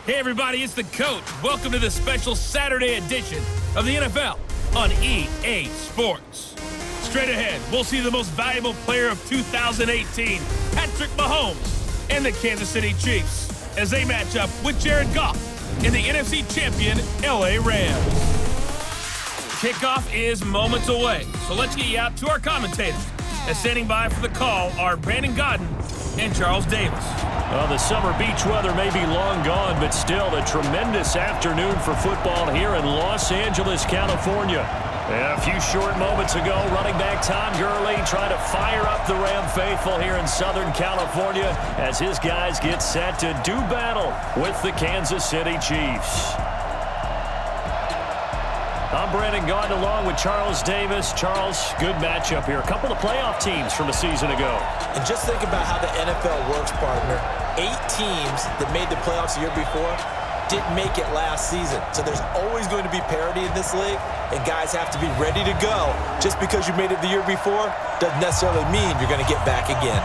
Hey everybody, it's the coach. Welcome to the special Saturday edition of the NFL on EA Sports. Straight ahead, we'll see the most valuable player of 2018, Patrick Mahomes, and the Kansas City Chiefs as they match up with Jared Goff in the NFC champion LA Rams. Kickoff is moments away, so let's get you out to our commentators. As standing by for the call are Brandon Godden and Charles Davis. Well, the summer beach weather may be long gone, but still a tremendous afternoon for football here in Los Angeles, California. And a few short moments ago, running back Todd Gurley trying to fire up the Ram faithful here in Southern California as his guys get set to do battle with the Kansas City Chiefs. I'm Brandon Gaudin along with Charles Davis. Charles, good matchup here. A couple of playoff teams from a season ago. And just think about how the NFL works, partner. 8 teams that made the playoffs the year before didn't make it last season. So there's always going to be parity in this league, and guys have to be ready to go. Just because you made it the year before doesn't necessarily mean you're going to get back again.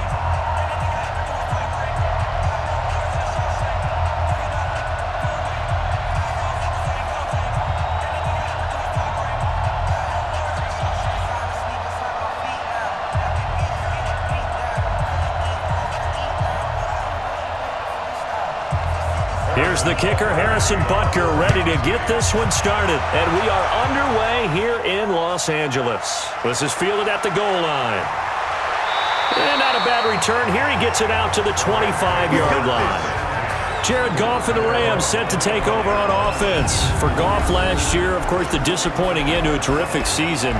Here's the kicker, Harrison Butker, ready to get this one started. And we are underway here in Los Angeles. This is fielded at the goal line. And not a bad return here. He gets it out to the 25-yard line. Jared Goff and the Rams set to take over on offense. For Goff last year, of course, the disappointing end to a terrific season.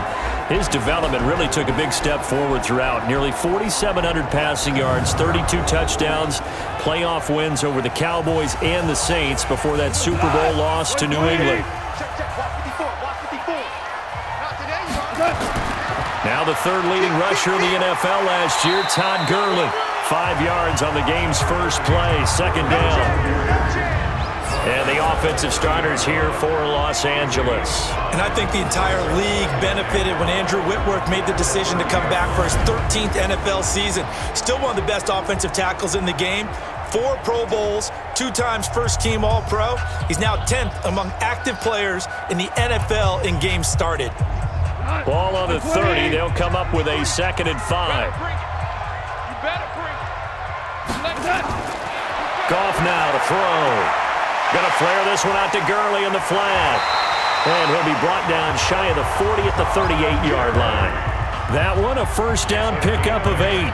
His development really took a big step forward throughout. Nearly 4,700 passing yards, 32 touchdowns, playoff wins over the Cowboys and the Saints before that Super Bowl loss to New England. Now the third leading rusher in the NFL last year, Todd Gurley. 5 yards on the game's first play, second down. And the offensive starters here for Los Angeles. And I think the entire league benefited when Andrew Whitworth made the decision to come back for his 13th NFL season. Still one of the best offensive tackles in the game. 4 Pro Bowls, 2 times first-team All-Pro. He's now 10th among active players in the NFL in games started. Ball on the 30. They'll come up with a 2nd and 5. Goff now to throw. Going to flare this one out to Gurley in the flat. And he'll be brought down shy of the 40 at the 38-yard line. That one a first down pickup of 8.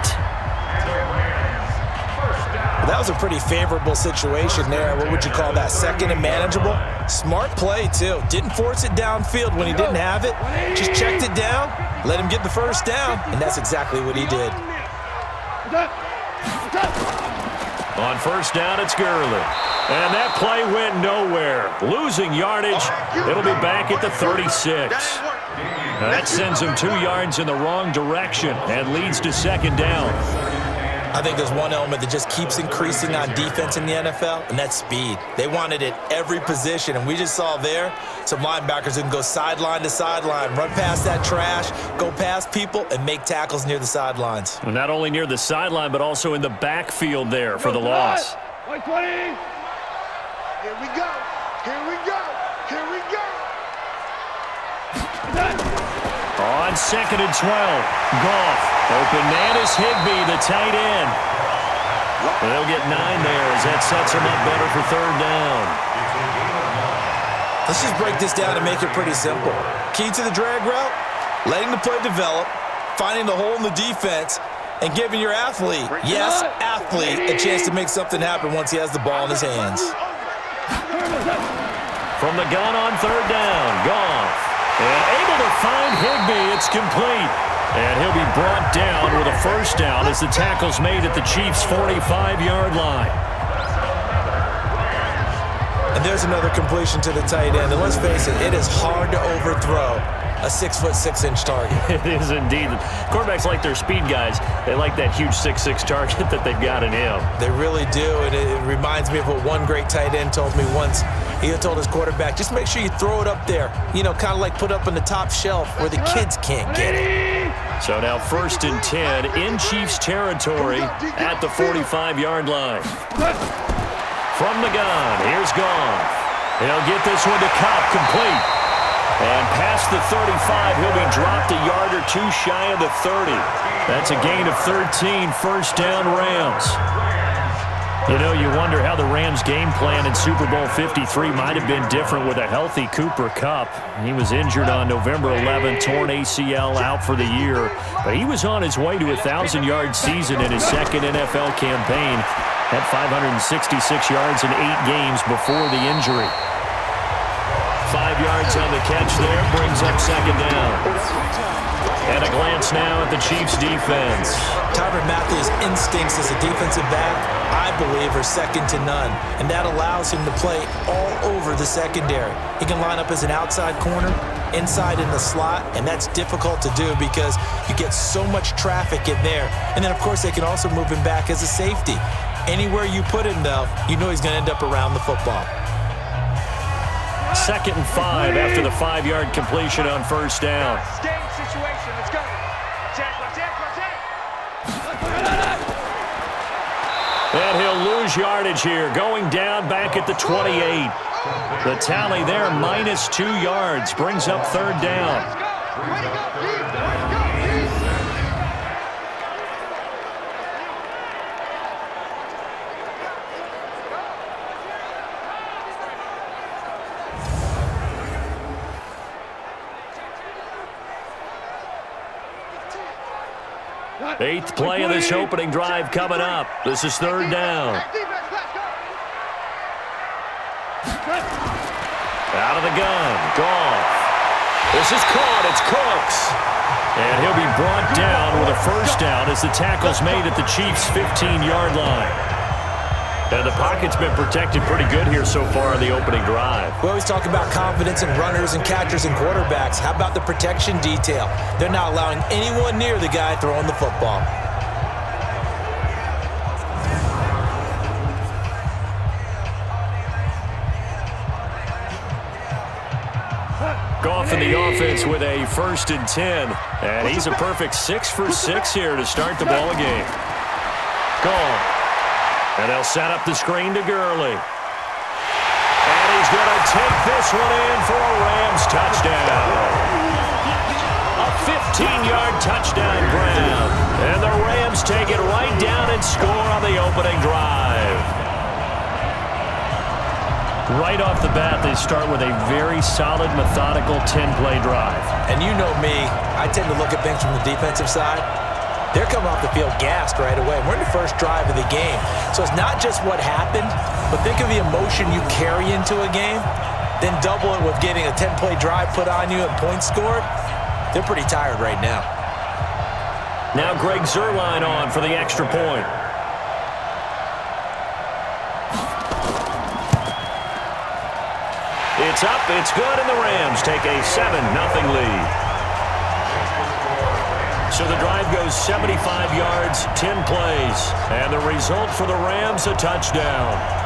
That was a pretty favorable situation there. What would you call that? Second and manageable? Smart play, too. Didn't force it downfield when he didn't have it. Just checked it down, let him get the first down, and that's exactly what he did. On first down, it's Gurley. And that play went nowhere. Losing yardage. It'll be back at the 36. That sends him 2 yards in the wrong direction and leads to second down. I think there's one element that just keeps increasing on defense in the NFL, and that's speed. They want it at every position, and we just saw there some linebackers who can go sideline to sideline, run past that trash, go past people, and make tackles near the sidelines. Well, not only near the sideline, but also in the backfield there for the loss. White 20. Here we go. Here we go. Here we go. On 2nd and 12, Goff. Open man is Higbee, the tight end. They'll get 9 there as that sets him up better for 3rd down. Let's just break this down and make it pretty simple. Key to the drag route, letting the play develop, finding the hole in the defense, and giving your athlete, yes, athlete, a chance to make something happen once he has the ball in his hands. From the gun on 3rd down, Goff. And able to find Higbee, it's complete. And he'll be brought down with a first down as the tackle's made at the Chiefs' 45-yard line. And there's another completion to the tight end. And let's face it, it is hard to overthrow a 6'6" target. It is indeed. Quarterbacks like their speed guys. They like that huge 6'6" target that they've got in him. They really do, and it reminds me of what one great tight end told me once. He had told his quarterback, just make sure you throw it up there. You know, kind of like put up on the top shelf where the kids can't get it. So now 1st and 10 in Chiefs territory at the 45-yard line. from the gun. Here's Goff. He'll get this one to Cobb, complete. And past the 35, he'll be dropped a yard or two shy of the 30. That's a gain of 13, first down Rams. You know, you wonder how the Rams' game plan in Super Bowl 53 might have been different with a healthy Cooper Kupp. He was injured on November 11th, torn ACL, out for the year. But he was on his way to a 1,000-yard season in his second NFL campaign. Had 566 yards in 8 games before the injury. 5 yards on the catch there, brings up second down. And a glance now at the Chiefs' defense. Tyrann Mathieu's instincts as a defensive back, I believe, are second to none. And that allows him to play all over the secondary. He can line up as an outside corner, inside in the slot, and that's difficult to do because you get so much traffic in there. And then, of course, they can also move him back as a safety. Anywhere you put him, though, you know he's going to end up around the football. 2nd and 5 after the 5-yard completion on first down. Game situation. Let's go. And he'll lose yardage here, going down back at the 28. The tally there, -2 yards, brings up third down. Way to go, Pete. Way to go, Pete. Eighth play of this opening drive coming up. This is third down. Out of the gun, Goff. This is caught, it's Cooks. And he'll be brought down with a first down as the tackle's made at the Chiefs' 15-yard line. And the pocket's been protected pretty good here so far in the opening drive. We always talk about confidence in runners and catchers and quarterbacks. How about the protection detail? They're not allowing anyone near the guy throwing the football. Goff in the offense with a 1st and 10. And he's a perfect 6 for 6 here to start the ball game. Goff. And they'll set up the screen to Gurley. And he's going to take this one in for a Rams touchdown. A 15-yard touchdown Brown. And the Rams take it right down and score on the opening drive. Right off the bat, they start with a very solid, methodical 10-play drive. And you know me, I tend to look at things from the defensive side. They're coming off the field gassed right away. We're in the first drive of the game. So it's not just what happened, but think of the emotion you carry into a game, then double it with getting a 10-play drive put on you and points scored. They're pretty tired right now. Now Greg Zuerlein on for the extra point. It's up, it's good, and the Rams take a 7-0 lead. So the drive goes 75 yards, 10 plays. And the result for the Rams, a touchdown.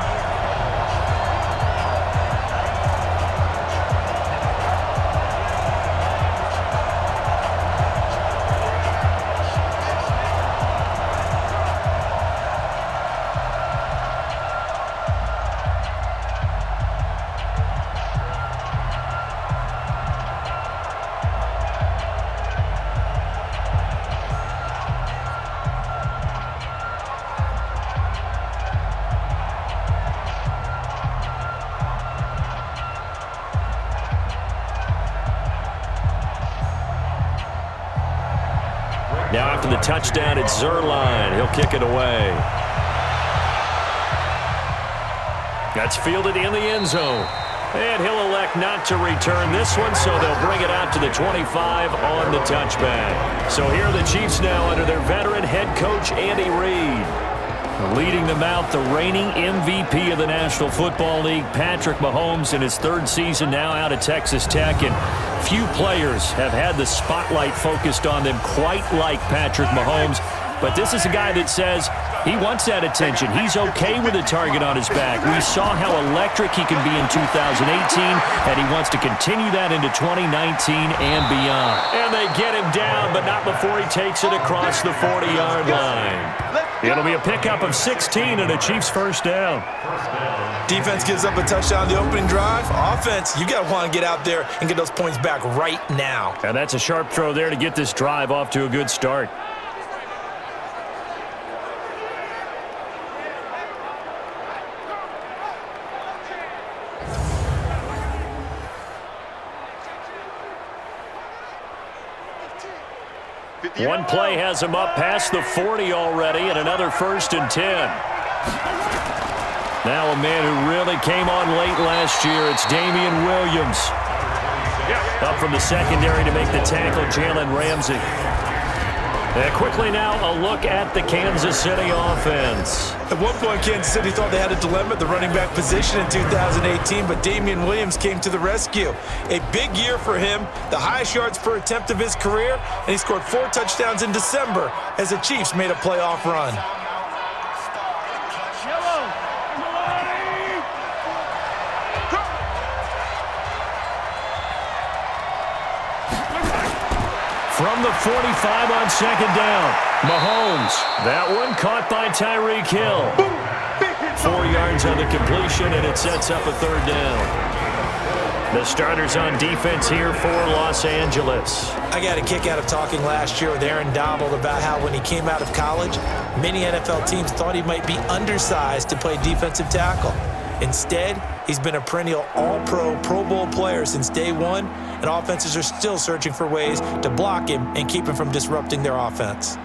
Now after the touchdown, it's Zuerlein. He'll kick it away. That's fielded in the end zone. And he'll elect not to return this one, so they'll bring it out to the 25 on the touchback. So here are the Chiefs now under their veteran head coach, Andy Reid. Leading them out, the reigning MVP of the National Football League, Patrick Mahomes, in his 3rd season now out of Texas Tech. And few players have had the spotlight focused on them quite like Patrick Mahomes. But this is a guy that says he wants that attention. He's okay with a target on his back. We saw how electric he can be in 2018, and he wants to continue that into 2019 and beyond. And they get him down, but not before he takes it across the 40-yard line. It'll be a pickup of 16 and a Chiefs first down. Defense gives up a touchdown the opening drive. Offense, you got to want to get out there and get those points back right now. And that's a sharp throw there to get this drive off to a good start. One play has him up past the 40 already, and another 1st and 10. Now a man who really came on late last year, it's Damian Williams. Up from the secondary to make the tackle, Jalen Ramsey. And quickly now, a look at the Kansas City offense. At one point, Kansas City thought they had a dilemma at the running back position in 2018, but Damian Williams came to the rescue. A big year for him, the highest yards per attempt of his career, and he scored 4 touchdowns in December as the Chiefs made a playoff run. From the 45 on 2nd down, Mahomes. That one caught by Tyreek Hill. 4 yards on the completion, and it sets up a 3rd down. The starters on defense here for Los Angeles. I got a kick out of talking last year with Aaron Donald about how when he came out of college, many NFL teams thought he might be undersized to play defensive tackle. Instead, he's been a perennial all-pro, Pro Bowl player since day one, and offenses are still searching for ways to block him and keep him from disrupting their offense.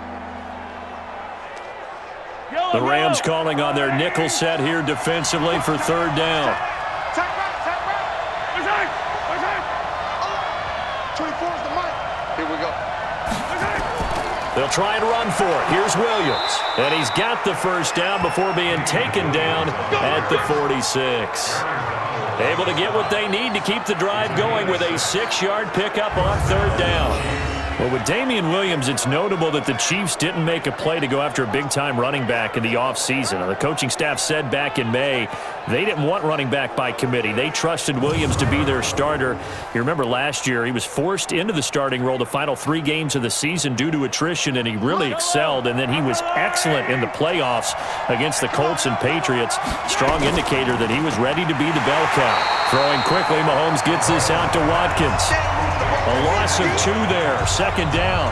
The Rams calling on their nickel set here defensively for 3rd down. 24 is the mic. Here we go. They'll try and run for it. Here's Williams. And he's got the 1st down before being taken down at the 46. Able to get what they need to keep the drive going with a 6-yard pickup on 3rd down. Well, with Damian Williams, it's notable that the Chiefs didn't make a play to go after a big-time running back in the offseason. The coaching staff said back in May they didn't want running back by committee. They trusted Williams to be their starter. You remember last year he was forced into the starting role the final 3 games of the season due to attrition, and he really excelled. And then he was excellent in the playoffs against the Colts and Patriots. Strong indicator that he was ready to be the bell cow. Throwing quickly, Mahomes gets this out to Watkins. A loss of 2 there, 2nd down.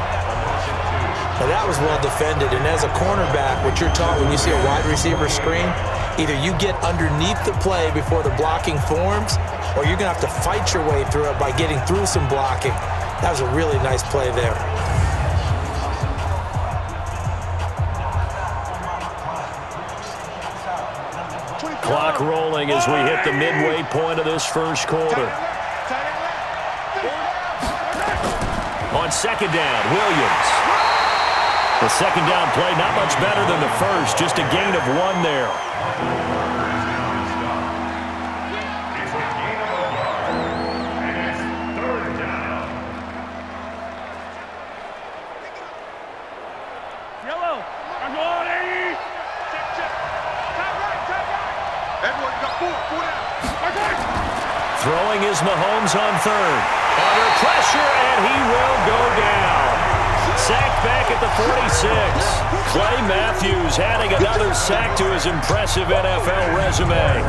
Now that was well defended, and as a cornerback, what you're taught when you see a wide receiver screen, either you get underneath the play before the blocking forms, or you're going to have to fight your way through it by getting through some blocking. That was a really nice play there. Clock rolling as we hit the midway point of this 1st quarter. On 2nd down, Williams. The 2nd down play, not much better than the 1st, just a gain of 1 there. Yellow. I'm going, Eddie. Check. Everyone got 4 down. Throwing is Mahomes on 3rd. Under pressure, and he will go down. Sacked back at the 46. Clay Matthews adding another sack to his impressive NFL resume.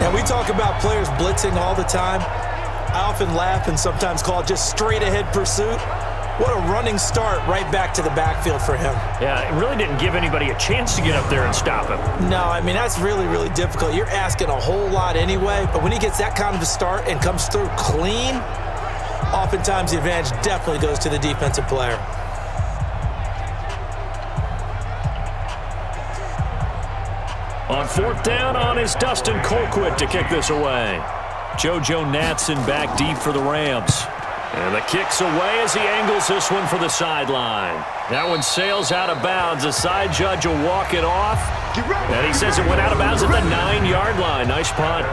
And we talk about players blitzing all the time. I often laugh and sometimes call it just straight-ahead pursuit. What a running start right back to the backfield for him. Yeah, it really didn't give anybody a chance to get up there and stop him. No, I mean, that's really, really difficult. You're asking a whole lot anyway, but when he gets that kind of a start and comes through clean, oftentimes the advantage definitely goes to the defensive player. On 4th down, on is Dustin Colquitt to kick this away. JoJo Natson back deep for the Rams. And the kick's away as he angles this one for the sideline. That one sails out of bounds. The side judge will walk it off. And he says it went out of bounds at the 9-yard line. Nice punt.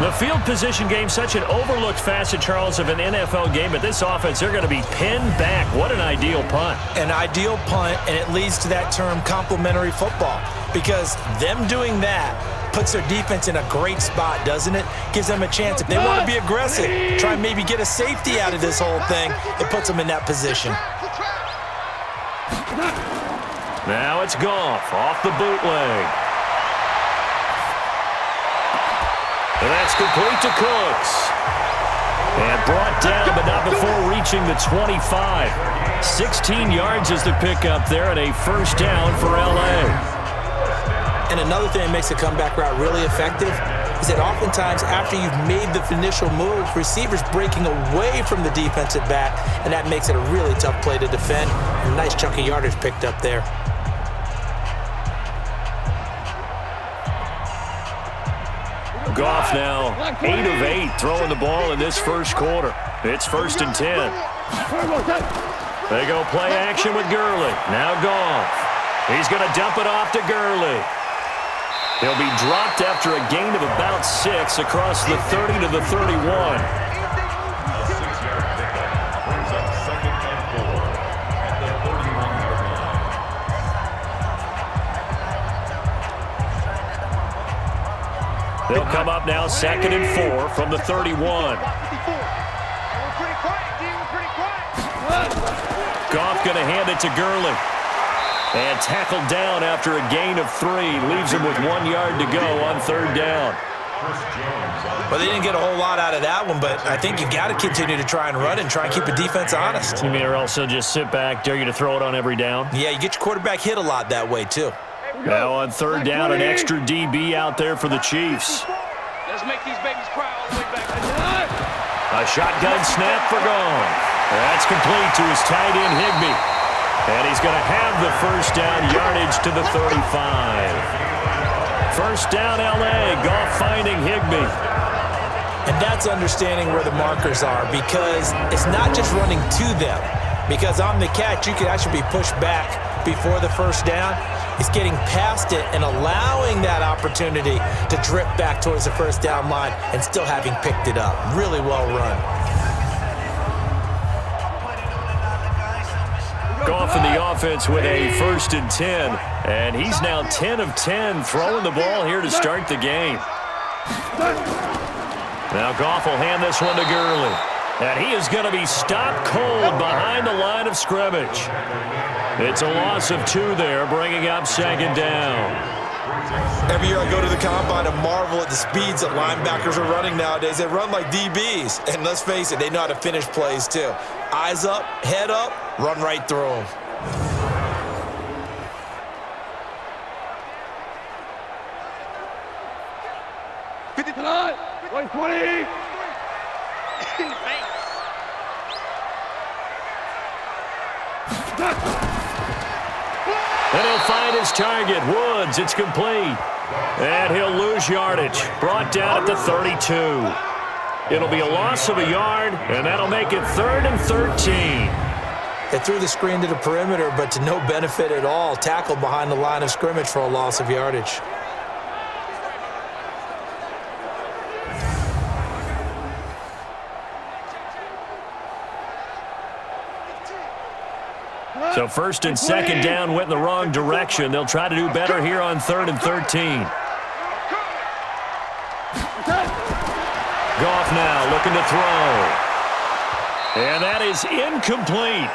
The field position game, such an overlooked facet, Charles, of an NFL game, but this offense, they're going to be pinned back. What an ideal punt. An ideal punt, and it leads to that term complementary football, because them doing that puts their defense in a great spot, doesn't it? Gives them a chance. If they want to be aggressive, try and maybe get a safety out of this whole thing, it puts them in that position. Now it's Goff off the bootleg. And that's complete to Cooks. And brought down, but not before reaching the 25. 16 yards is the pickup there, and a first down for L.A. And another thing that makes the comeback route really effective is that oftentimes after you've made the initial move, receivers breaking away from the defensive back, and that makes it a really tough play to defend. A nice chunk of yardage picked up there. Goff now 8 of 8 throwing the ball in this first quarter. It's 1st and 10. They go play action with Gurley. Now Goff. He's going to dump it off to Gurley. He'll be dropped after a gain of about 6 across the 30 to the 31. They'll come up now 2nd and 4 from the 31. Goff going to hand it to Gurley. And tackled down after a gain of 3. Leaves him with 1 yard to go on 3rd down. Well, they didn't get a whole lot out of that one, but I think you got to continue to try and run and try and keep the defense honest. You mean or also just sit back, dare you to throw it on every down? Yeah, you get your quarterback hit a lot that way, too. Now on 3rd down, an extra DB out there for the Chiefs. Let's make these babies cry all the way back. A shotgun snap for Goff. That's complete to his tight end, Higbee. And he's going to have the first down, yardage to the 35. First down, L.A. Goff finding Higbee. And that's understanding where the markers are, because it's not just running to them. Because on the catch, you could actually be pushed back before the first down. It's getting past it and allowing that opportunity to drip back towards the first down line and still having picked it up. Really well run. Goff in the offense with a 1st and 10. And he's now 10 of 10 throwing the ball here to start the game. Now Goff will hand this one to Gurley. And he is going to be stopped cold behind the line of scrimmage. It's a loss of 2 there, bringing up 2nd down. Every year I go to the combine and marvel at the speeds that linebackers are running nowadays. They run like DBs. And let's face it, they know how to finish plays too. Eyes up, head up, run right through them. And he'll find his target, Woods. It's complete. And he'll lose yardage. Brought down at the 32. It'll be a loss of a yard, and that'll make it 3rd and 13. They threw the screen to the perimeter, but to no benefit at all. Tackled behind the line of scrimmage for a loss of yardage. So 1st and 2nd down went in the wrong direction. They'll try to do better here on 3rd and 13. Goff now looking to throw. And that is incomplete.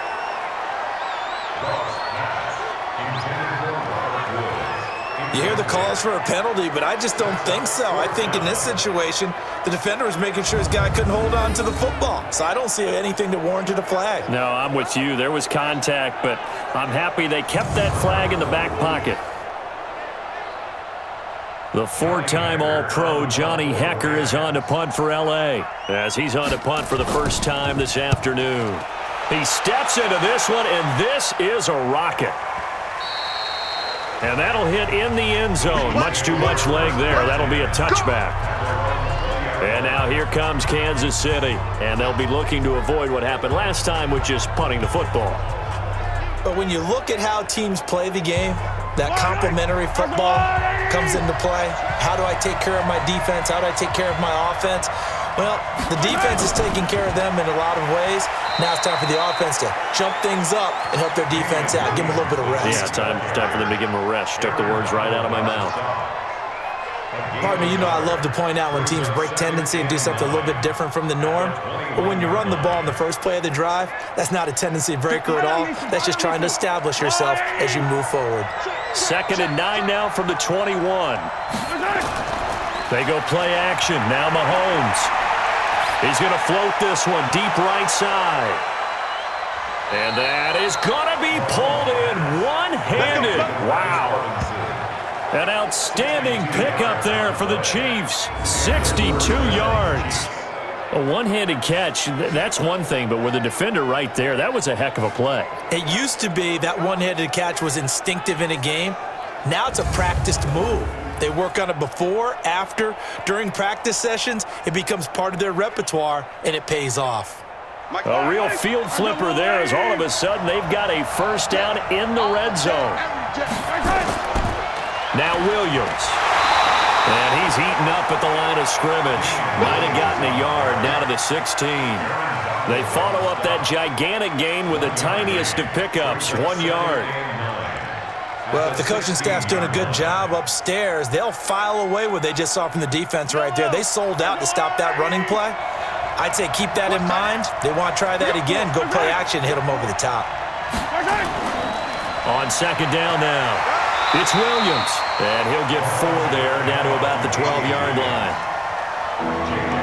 You hear the calls for a penalty, but I just don't think so. I think in this situation, the defender was making sure his guy couldn't hold on to the football. So I don't see anything that warranted a flag. No, I'm with you. There was contact, but I'm happy they kept that flag in the back pocket. The 4-time All-Pro Johnny Hecker is on to punt for L.A. as he's on to punt for the first time this afternoon. He steps into this one, and this is a rocket. And that'll hit in the end zone. Much too much leg there. That'll be a touchback. And now here comes Kansas City. And they'll be looking to avoid what happened last time with just punting the football. But when you look at how teams play the game, that complementary football comes into play. How do I take care of my defense? How do I take care of my offense? Well, the defense is taking care of them in a lot of ways. Now it's time for the offense to jump things up and help their defense out. Give them a little bit of rest. Yeah, time for them to give them a rest. Took the words right out of my mouth. Partner, you know I love to point out when teams break tendency and do something a little bit different from the norm. But when you run the ball in the first play of the drive, that's not a tendency breaker at all. That's just trying to establish yourself as you move forward. 2nd and 9 now from the 21. They go play action. Now Mahomes. He's going to float this one deep right side. And that is going to be pulled in one-handed. Wow. An outstanding pickup there for the Chiefs. 62 yards. A one-handed catch, that's one thing, but with a defender right there, that was a heck of a play. It used to be that one-handed catch was instinctive in a game. Now it's a practiced move. They work on it before, after, during practice sessions. It becomes part of their repertoire, and it pays off. A real field flipper there as all of a sudden they've got a first down in the red zone. Now Williams. And he's eaten up at the line of scrimmage. Might have gotten a yard down to the 16. They follow up that gigantic gain with the tiniest of pickups, 1 yard. Well, if the coaching staff's doing a good job upstairs, they'll file away what they just saw from the defense right there. They sold out to stop that running play. I'd say keep that in mind. They want to try that again. Go play action, hit them over the top. On 2nd down now, it's Williams. And he'll get 4 there, down to about the 12-yard line.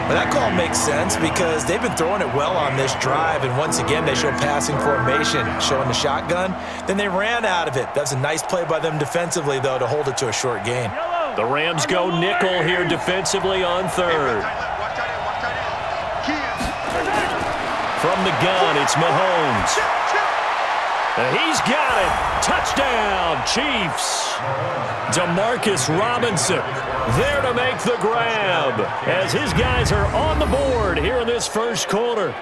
Well, that call makes sense because they've been throwing it well on this drive, and once again they show passing formation, showing the shotgun. Then they ran out of it. That's a nice play by them defensively, though, to hold it to a short gain. The Rams go nickel here defensively on 3rd. From the gun, it's Mahomes. He's got it. Touchdown, Chiefs. Demarcus Robinson there to make the grab as his guys are on the board here in this first quarter.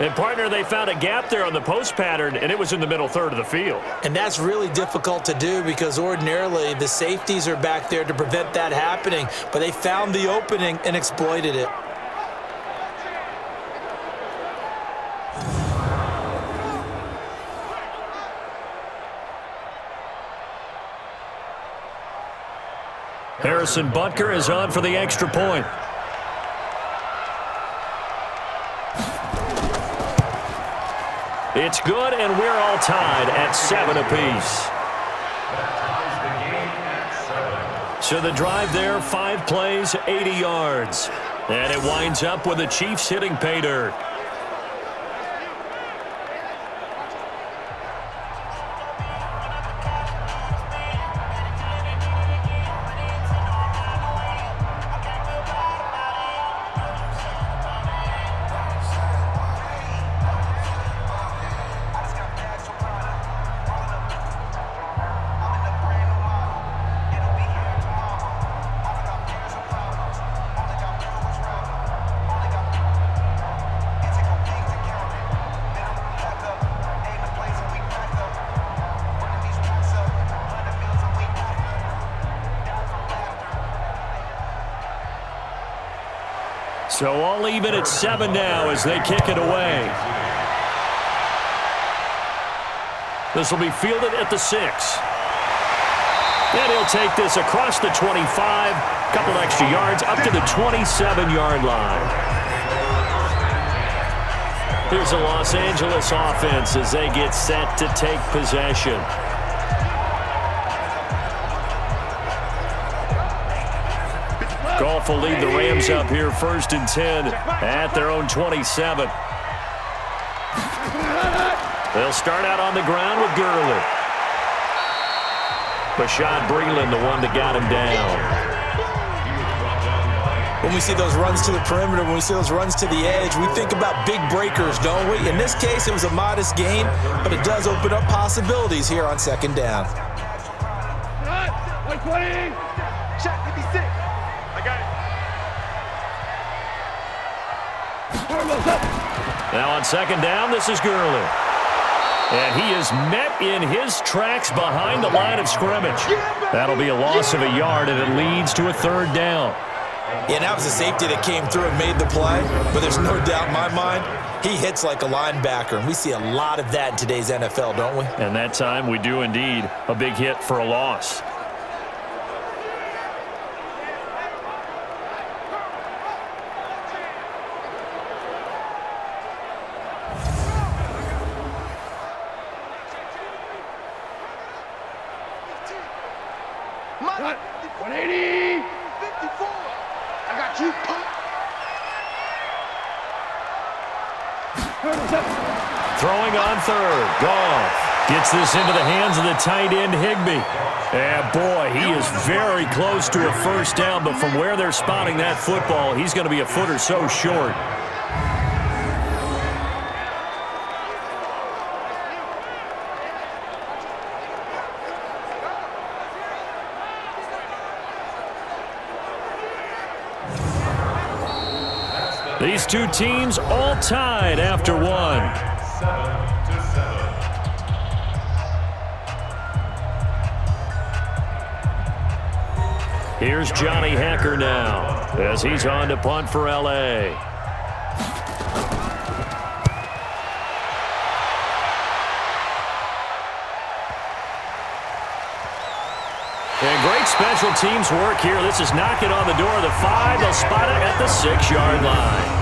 And, partner, they found a gap there on the post pattern, and it was in the middle third of the field. And that's really difficult to do because ordinarily the safeties are back there to prevent that happening. But they found the opening and exploited it. Harrison Butker is on for the extra point. It's good, and we're all tied at 7 apiece. So the drive there, 5 plays, 80 yards. And it winds up with the Chiefs hitting pay dirt. So all even at 7 now as they kick it away. This will be fielded at the 6. And he'll take this across the 25, couple extra yards up to the 27-yard line. Here's the Los Angeles offense as they get set to take possession. Goff will lead the Rams up here 1st and 10 at their own 27. They'll start out on the ground with Gurley. Bashad Breeland, the one that got him down. When we see those runs to the perimeter, when we see those runs to the edge, we think about big breakers, don't we? In this case, it was a modest gain, but it does open up possibilities here on 2nd down. Check, 56. Now on 2nd down, this is Gurley. And he is met in his tracks behind the line of scrimmage. That'll be a loss of a yard, and it leads to a third down. Yeah, that was a safety that came through and made the play, but there's no doubt in my mind, he hits like a linebacker, and we see a lot of that in today's NFL, don't we? And that time we do indeed. A big hit for a loss. Cut. 180. 54. I got you, punk. Throwing on third. Goff gets this into the hands of the tight end, Higbee. And boy, he is very close to a first down, but from where they're spotting that football, he's going to be a foot or so short. These two teams all tied after one. 7-7. Here's Johnny Hacker now as he's on to punt for L.A. And great special teams work here. This is knocking on the door of the 5. They'll spot it at the 6-yard line.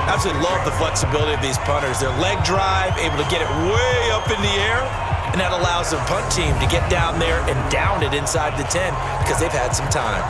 Absolutely love the flexibility of these punters. Their leg drive, able to get it way up in the air, and that allows the punt team to get down there and down it inside the 10 because they've had some time.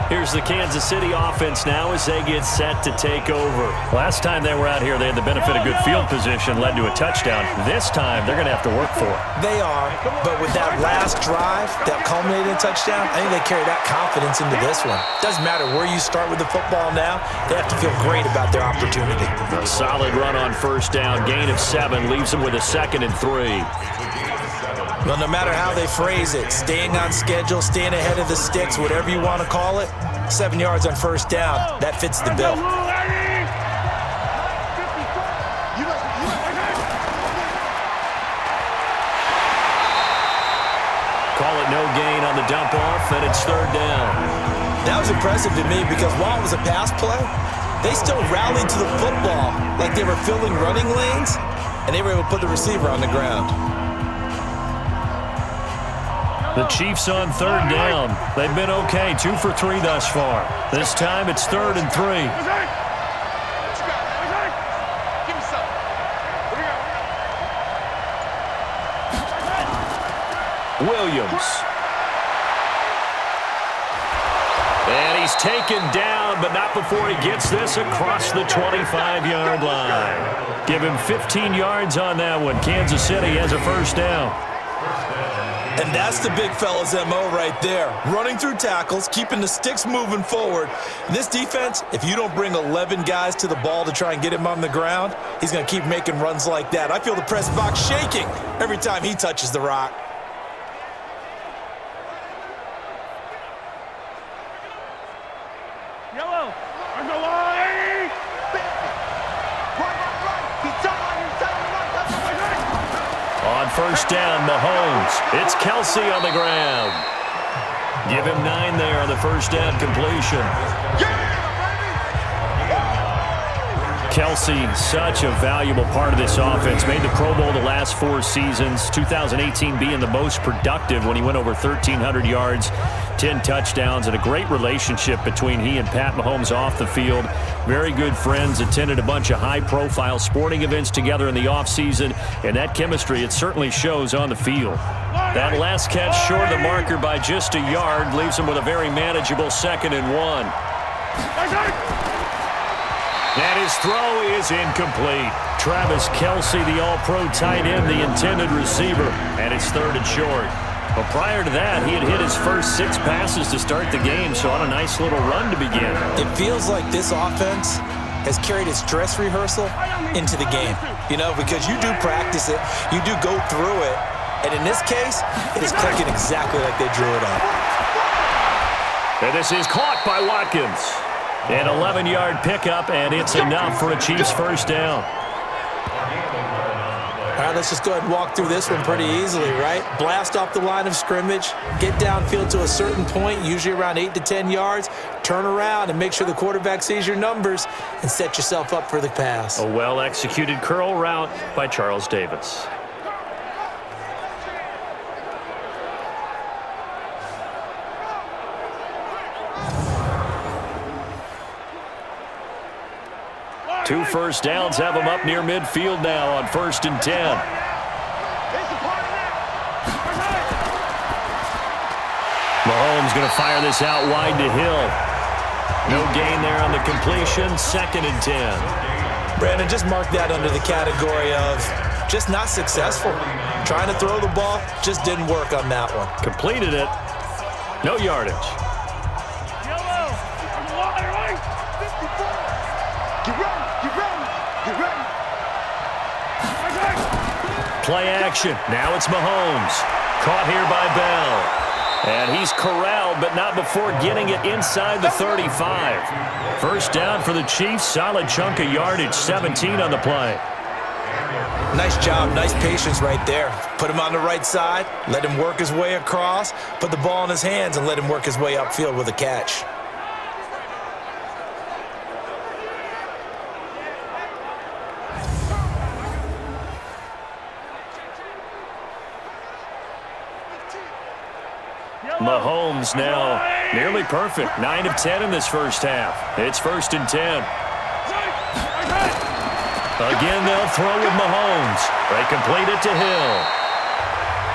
Here's the Kansas City offense now as they get set to take over. Last time they were out here, they had the benefit of good field position, led to a touchdown. This time, they're going to have to work for it. They are, but with that last drive, that culminated touchdown, I think they carry that confidence into this one. Doesn't matter where you start with the football now, they have to feel great about their opportunity. A solid run on first down, gain of 7, leaves them with a 2nd and 3. Well, no matter how they phrase it, staying on schedule, staying ahead of the sticks, whatever you want to call it, 7 yards on first down, that fits the bill. Call it no gain on the dump off, and it's 3rd down. That was impressive to me because while it was a pass play, they still rallied to the football like they were filling running lanes, and they were able to put the receiver on the ground. The Chiefs on 3rd down. They've been okay, 2 for 3 thus far. This time it's 3rd and 3. Williams. And he's taken down, but not before he gets this across the 25-yard line. Give him 15 yards on that one. Kansas City has a first down. And that's the big fella's MO right there. Running through tackles, keeping the sticks moving forward. This defense, if you don't bring 11 guys to the ball to try and get him on the ground, he's going to keep making runs like that. I feel the press box shaking every time he touches the rock. Yellow. On the line. On first down, Mahomes. It's Kelsey on the ground. Give him 9 there on the first down completion. Kelsey, such a valuable part of this offense. Made the Pro Bowl the last 4 seasons. 2018 being the most productive when he went over 1,300 yards, 10 touchdowns, and a great relationship between he and Pat Mahomes off the field. Very good friends, attended a bunch of high-profile sporting events together in the offseason, and that chemistry, it certainly shows on the field. That last catch short of the marker by just a yard leaves him with a very manageable 2nd and 1. And his throw is incomplete. Travis Kelsey, the all-pro tight end, the intended receiver, and it's 3rd and short. But prior to that, he had hit his first 6 passes to start the game, so on a nice little run to begin. It feels like this offense has carried its dress rehearsal into the game. You know, because you do practice it, you do go through it, and in this case, it is clicking exactly like they drew it up. And this is caught by Watkins. An 11-yard pickup, and it's enough for a Chiefs first down. All right, let's just go ahead and walk through this one pretty easily, right? Blast off the line of scrimmage, get downfield to a certain point, usually around 8 to 10 yards, turn around and make sure the quarterback sees your numbers and set yourself up for the pass. A well-executed curl route by Charles Davis. Two first downs have him up near midfield now on 1st and 10. Mahomes going to fire this out wide to Hill. No gain there on the completion. 2nd and 10. Brandon, just mark that under the category of just not successful. Trying to throw the ball, just didn't work on that one. Completed it. No yardage. Play action. Now it's Mahomes. Caught here by Bell. And he's corralled, but not before getting it inside the 35. First down for the Chiefs. Solid chunk of yardage. 17 on the play. Nice job. Nice patience right there. Put him on the right side. Let him work his way across. Put the ball in his hands and let him work his way upfield with a catch. Mahomes now nearly perfect. 9 of 10 in this first half. It's 1st and 10. Again, they'll throw with Mahomes. They complete it to Hill.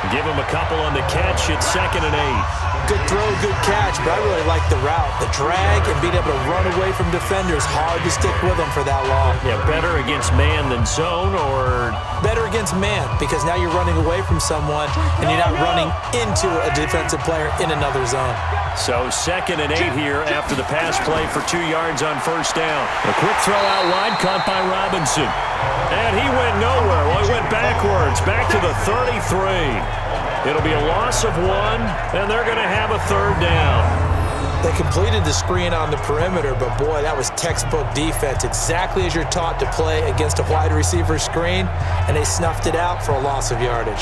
Give him a couple on the catch. It's 2nd and 8. Good throw, good catch, but I really like the route. The drag and being able to run away from defenders, hard to stick with them for that long. Yeah, better against man than zone, or? Better against man, because now you're running away from someone and you're not running into a defensive player in another zone. So 2nd and 8 here after the pass play for 2 yards on 1st down. A quick throw out wide, caught by Robinson. And he went nowhere. Well, he went backwards, back to the 33. It'll be a loss of 1, and they're going to have a 3rd down. They completed the screen on the perimeter, but boy, that was textbook defense, exactly as you're taught to play against a wide receiver screen, and they snuffed it out for a loss of yardage.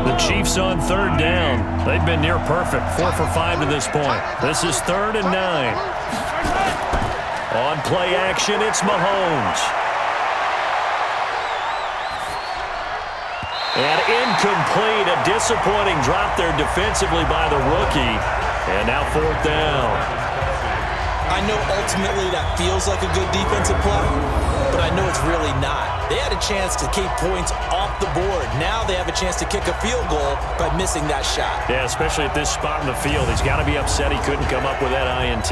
The Chiefs on 3rd down. They've been near perfect, 4 for 5 to this point. This is 3rd and 9. On play action, it's Mahomes. And incomplete, a disappointing drop there defensively by the rookie. And now 4th down. I know ultimately that feels like a good defensive play, but I know it's really not. They had a chance to keep points off the board. Now they have a chance to kick a field goal by missing that shot. Yeah, especially at this spot in the field. He's got to be upset he couldn't come up with that INT.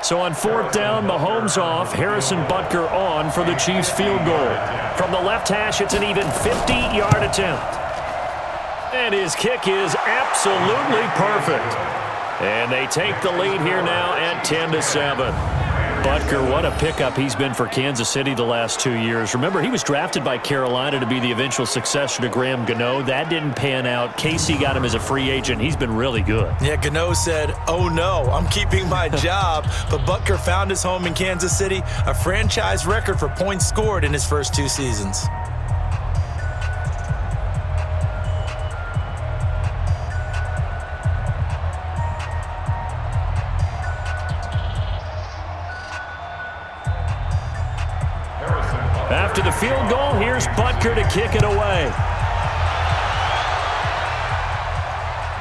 So on 4th down, Mahomes off, Harrison Butker on for the Chiefs field goal. From the left hash, it's an even 50-yard attempt. And his kick is absolutely perfect. And they take the lead here now at 10-7. Butker, what a pickup he's been for Kansas City the last 2 years. Remember, he was drafted by Carolina to be the eventual successor to Graham Gano. That didn't pan out. Casey got him as a free agent. He's been really good. Yeah, Gano said, oh no, I'm keeping my job. But Butker found his home in Kansas City, a franchise record for points scored in his first 2 seasons. After the field goal, here's Butker to kick it away.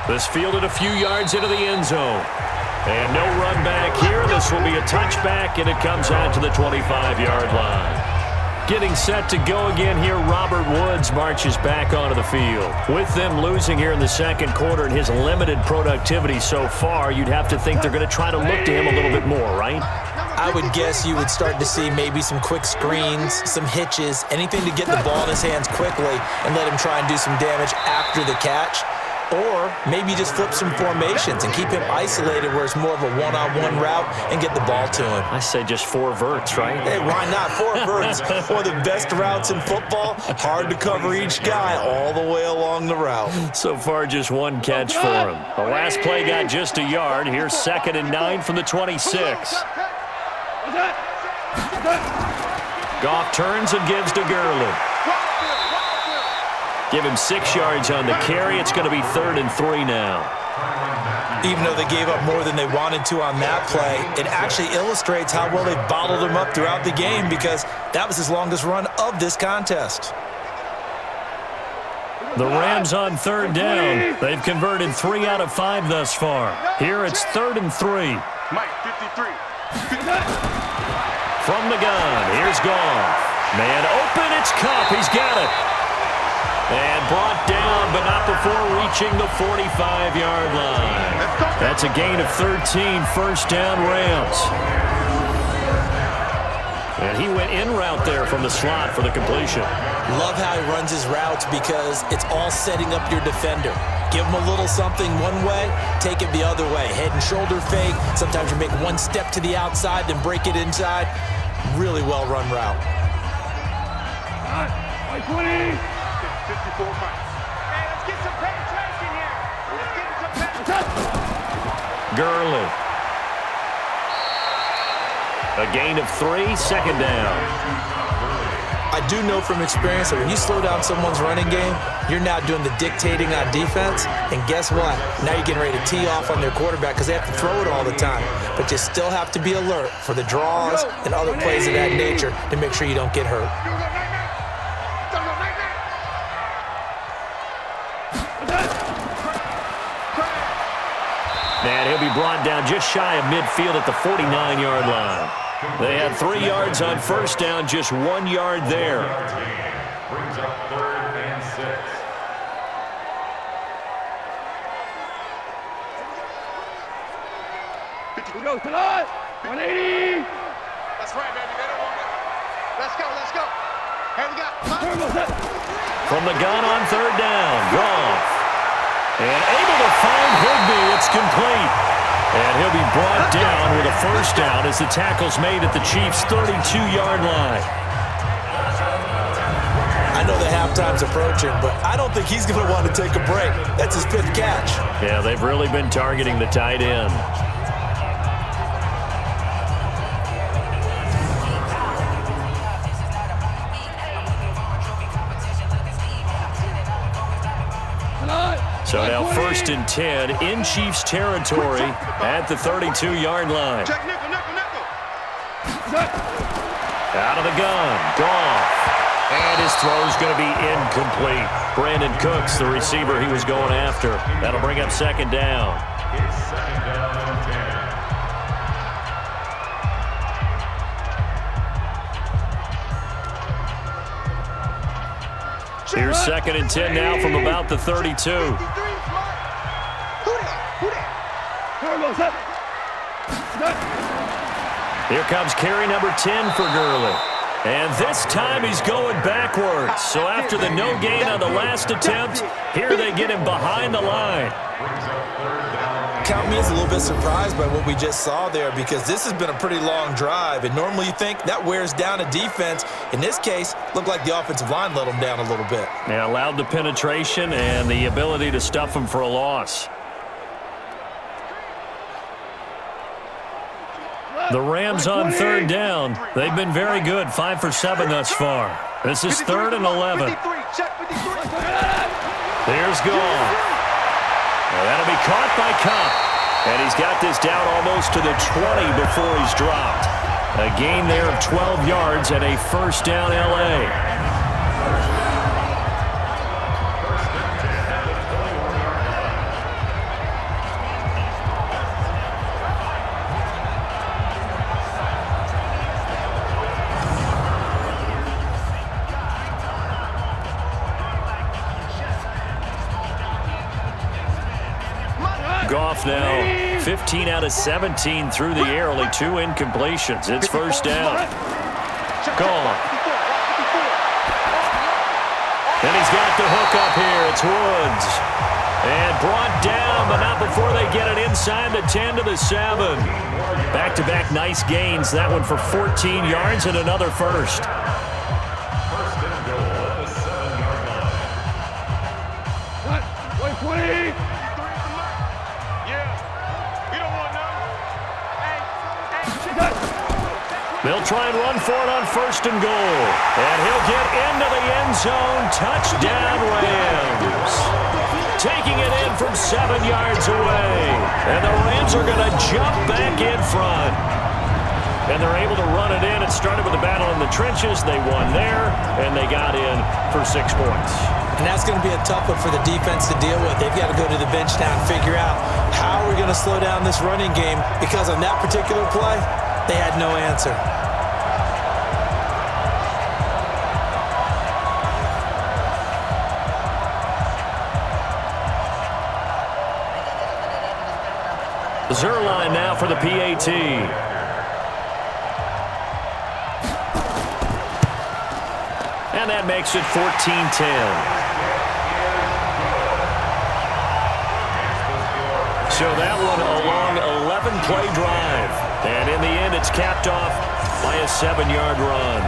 This fielded a few yards into the end zone. And no run back here. This will be a touchback, and it comes out to the 25-yard line. Getting set to go again here, Robert Woods marches back onto the field. With them losing here in the second quarter and his limited productivity so far, you'd have to think they're going to try to look to him a little bit more, right? I would guess you would start to see maybe some quick screens, some hitches, anything to get the ball in his hands quickly and let him try and do some damage after the catch. Or maybe just flip some formations and keep him isolated where it's more of a one-on-one route and get the ball to him. I say just 4 verts, right? Hey, why not? 4 verts. One of the best routes in football. Hard to cover each guy all the way along the route. So far, just 1 catch for him. The last play got just a yard. Here's 2nd and 9 from the 26. Goff turns and gives to Gurley. Give him 6 yards on the carry. It's going to be 3rd and 3 now. Even though they gave up more than they wanted to on that play, it actually illustrates how well they bottled him up throughout the game because that was his longest run of this contest. The Rams on 3rd down. They've converted 3 out of 5 thus far. Here it's 3rd and 3. Mike, 53. From the gun, here's Goff. Man open, it's Cup. He's got it. And brought down, but not before reaching the 45-yard line. That's a gain of 13, first down Rams. And he went in route there from the slot for the completion. Love how he runs his routes because it's all setting up your defender. Give him a little something one way, take it the other way. Head and shoulder fake. Sometimes you make one step to the outside, then break it inside. Really well-run route. 20. 54 miles. Hey, let's get some penetration here. Let's get some penetration. Gurley. A gain of 3, 2nd down. I do know from experience that when you slow down someone's running game, you're now doing the dictating on defense. And guess what? Now you're getting ready to tee off on their quarterback because they have to throw it all the time. But you still have to be alert for the draws and other plays of that nature to make sure you don't get hurt. And he'll be brought down just shy of midfield at the 49-yard line. They had 3 yards on first down, just 1 yard there. Brings up 3rd and 6. We go, Salah! 180! That's right, baby. They don't want it. Let's go, let's go. Here we go. From the gun on 3rd down, Goff. And able to find Higbee. It's complete. And he'll be brought down with a first down as the tackle's made at the Chiefs' 32-yard line. I know the halftime's approaching, but I don't think he's going to want to take a break. That's his 5th catch. Yeah, they've really been targeting the tight end. So now 1st and 10 in Chiefs territory at the 32-yard line. Check nickel, nickel, nickel. Out of the gun, Goff. And his throw's going to be incomplete. Brandon Cooks, the receiver he was going after. That'll bring up 2nd down. It's 2nd down and 10. Here's 2nd and 10 now from about the 32. Here comes carry number 10 for Gurley. And this time he's going backwards. So after the no gain on the last attempt, here they get him behind the line. Count me as a little bit surprised by what we just saw there because this has been a pretty long drive. And normally you think that wears down a defense. In this case, looked like the offensive line let them down a little bit. Yeah, allowed the penetration and the ability to stuff him for a loss. The Rams on 3rd down. They've been very good, 5 for 7 thus far. This is 3rd and 11. There's Goff. Well, that'll be caught by Cup. And he's got this down almost to the 20 before he's dropped. A gain there of 12 yards and a first down L.A. Goff now 15 out of 17 through the air, only 2 incompletions. It's first down. Goff. And he's got the hook up here. It's Woods. And brought down, but not before they get it inside the 10 to the 7. Back-to-back nice gains. That one for 14 yards and another first. First and goal at the 7-yard line. Wait. Yeah. We don't want none. They'll try and run for it on first and goal. And he'll get into the end zone. Touchdown, Rams. Taking it in from 7 yards away. And the Rams are going to jump back in front. And they're able to run it in. It started with a battle in the trenches. They won there, and they got in for 6 points. And that's going to be a tough one for the defense to deal with. They've got to go to the bench now and figure out how we're going to slow down this running game, because on that particular play, they had no answer. Zerline now for the PAT. And that makes it 14-10. So that one a long 11-play drive. And in the end, it's capped off by a 7-yard run.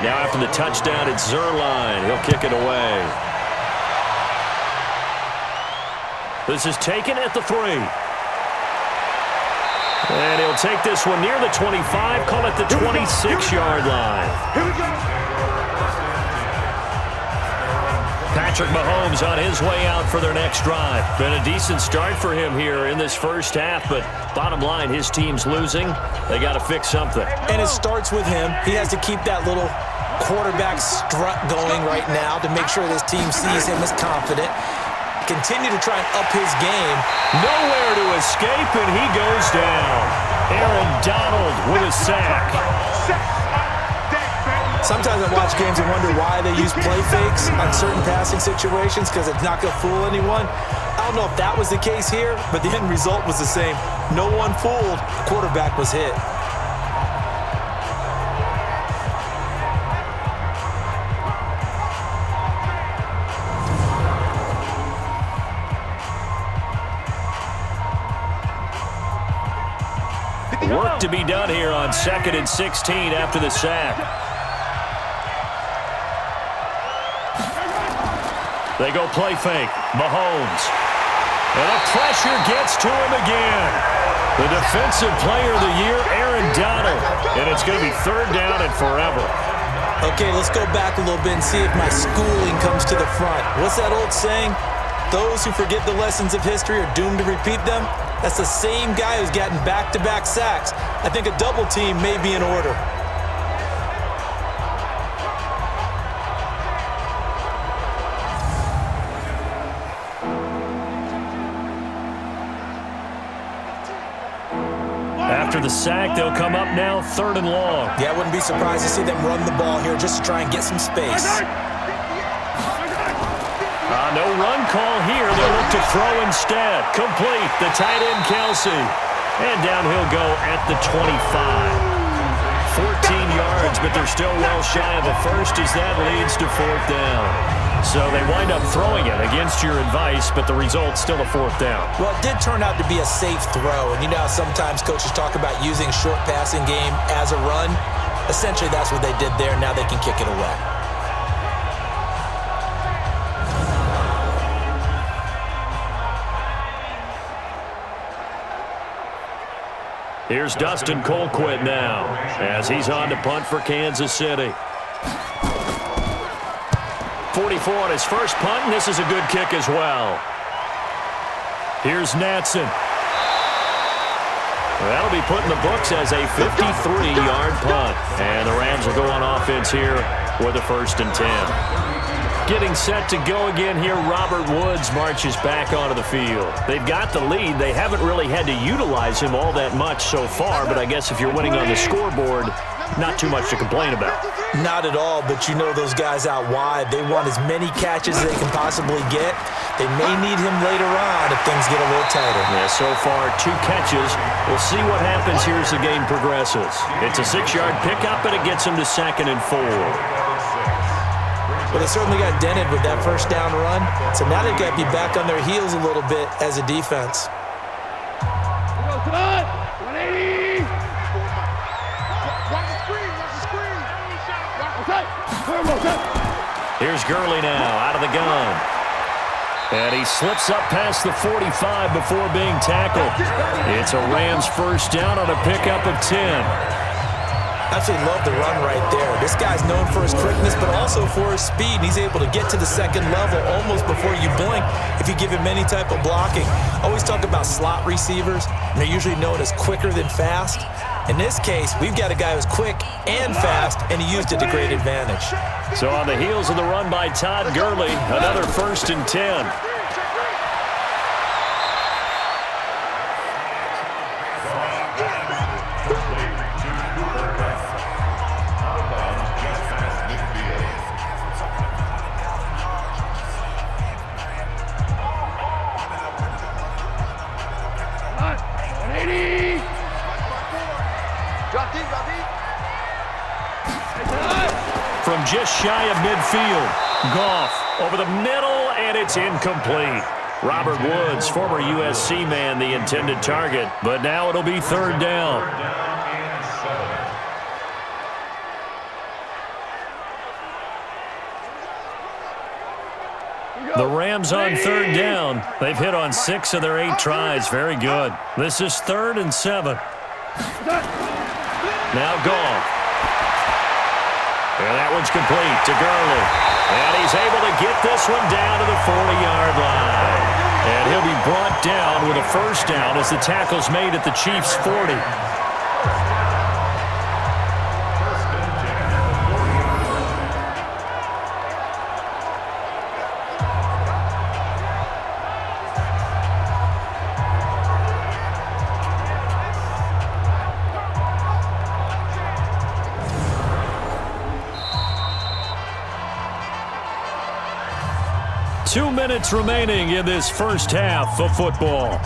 Now after the touchdown, it's Zerline. He'll kick it away. This is taken at the 3. And he'll take this one near the 25, call it the 26-yard line. Here we go. Patrick Mahomes on his way out for their next drive. Been a decent start for him here in this first half, but bottom line, his team's losing. They got to fix something. And it starts with him. He has to keep that little quarterback strut going right now to make sure this team sees him as confident. Continue to try and up his game. Nowhere to escape, and he goes down. Aaron Donald with a sack. Sometimes I watch games and wonder why they use play fakes on certain passing situations, because it's not going to fool anyone. I don't know if that was the case here, but the end result was the same. No one fooled. The quarterback was hit. Work to be done here on 2nd and 16 after the sack. They go play fake. Mahomes. And the pressure gets to him again. The defensive player of the year, Aaron Donald. And it's going to be 3rd down and forever. Okay, let's go back a little bit and see if my schooling comes to the front. What's that old saying? Those who forget the lessons of history are doomed to repeat them. That's the same guy who's gotten back-to-back sacks. I think a double team may be in order. After the sack, they'll come up now 3rd and long. Yeah, I wouldn't be surprised to see them run the ball here just to try and get some space. No run call here. They'll look to throw instead. Complete. The tight end, Kelsey. And down he'll go at the 25. 14 yards, but they're still well shy of a first as that leads to 4th down. So they wind up throwing it against your advice, but the result's still a 4th down. Well, it did turn out to be a safe throw. And you know how sometimes coaches talk about using short passing game as a run? Essentially, that's what they did there. Now they can kick it away. Here's Dustin Colquitt now as he's on to punt for Kansas City. 44 on his first punt, and this is a good kick as well. Here's Natson. That'll be put in the books as a 53-yard punt. And the Rams will go on offense here with a 1st and 10. Getting set to go again here, Robert Woods marches back onto the field. They've got the lead. They haven't really had to utilize him all that much so far, but I guess if you're winning on the scoreboard, not too much to complain about. Not at all, but you know those guys out wide, they want as many catches as they can possibly get. They may need him later on if things get a little tighter. Yeah, so far 2 catches. We'll see what happens here as the game progresses. It's a 6-yard pickup, and it gets him to 2nd and 4. Well, they certainly got dented with that first down run, so now they've got to be back on their heels a little bit as a defense. Here's Gurley now out of the gun. And he slips up past the 45 before being tackled. It's a Rams first down on a pickup of 10. Absolutely love the run right there. This guy's known for his quickness, but also for his speed. He's able to get to the second level almost before you blink if you give him any type of blocking. Always talk about slot receivers, and they're usually known as quicker than fast. In this case, we've got a guy who's quick and fast, and he used it to great advantage. So on the heels of the run by Todd Gurley, another 1st and 10. From just shy of midfield, Goff over the middle, and it's incomplete. Robert Woods, former USC man, the intended target, but now it'll be 3rd down. The Rams on 3rd down. They've hit on 6 of their 8 tries. Very good. This is 3rd and 7. Now Goff. And that one's complete to Gurley. And he's able to get this one down to the 40-yard line. And he'll be brought down with a first down as the tackle's made at the Chiefs' 40. 2 minutes remaining in this first half of football.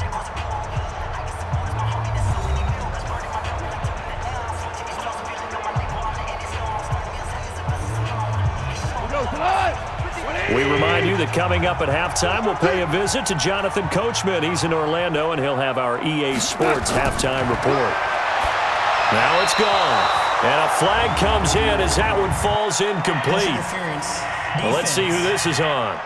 We remind you that coming up at halftime, we'll pay a visit to Jonathan Coachman. He's in Orlando, and he'll have our EA Sports halftime report. Now it's gone. And a flag comes in as that one falls incomplete. Well, let's see who this is on.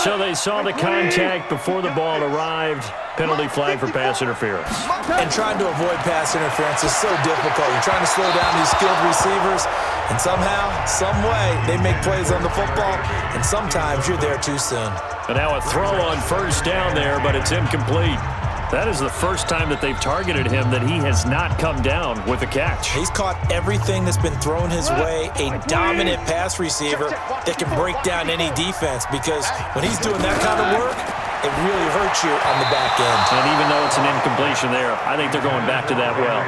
So they saw the contact before the ball arrived. Penalty flag for pass interference. And trying to avoid pass interference is so difficult. You're trying to slow down these skilled receivers, and somehow, some way, they make plays on the football, and sometimes you're there too soon. And now a throw on first down there, but it's incomplete. That is the first time that they've targeted him that he has not come down with a catch. He's caught everything that's been thrown his way, a dominant pass receiver that can break down any defense, because when he's doing that kind of work, it really hurts you on the back end. And even though it's an incompletion there, I think they're going back to that well.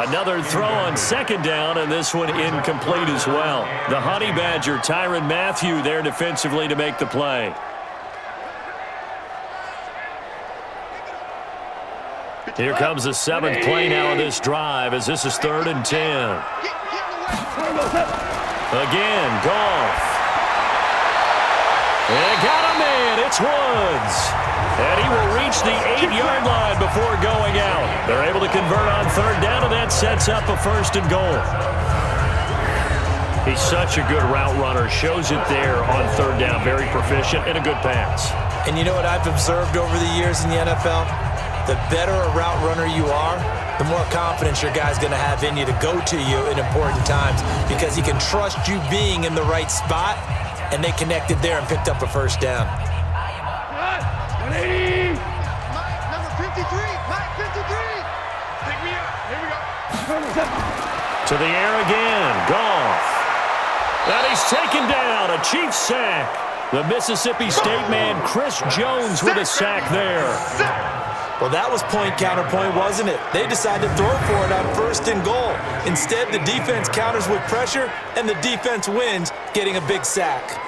Another throw on second down, and this one incomplete as well. The Honey Badger, Tyrann Mathieu, there defensively to make the play. Here comes the 7th play now of this drive as this is 3rd and 10. Again, Goff. And got a man. It's Woods. And he will reach the 8-yard line before going out. They're able to convert on 3rd down, and that sets up a 1st and goal. He's such a good route runner. Shows it there on 3rd down. Very proficient and a good pass. And you know what I've observed over the years in the NFL? The better a route runner you are, the more confidence your guy's going to have in you to go to you in important times, because he can trust you being in the right spot, and they connected there and picked up a first down. Number 53, Mike 53. Pick me up. Here we go. To the air again. Goff. And he's taken down. A Chiefs sack. The Mississippi State man, Chris Jones, with a sack there. Well, that was point counterpoint, wasn't it? They decided to throw for it on 1st and goal. Instead, the defense counters with pressure, and the defense wins, getting a big sack.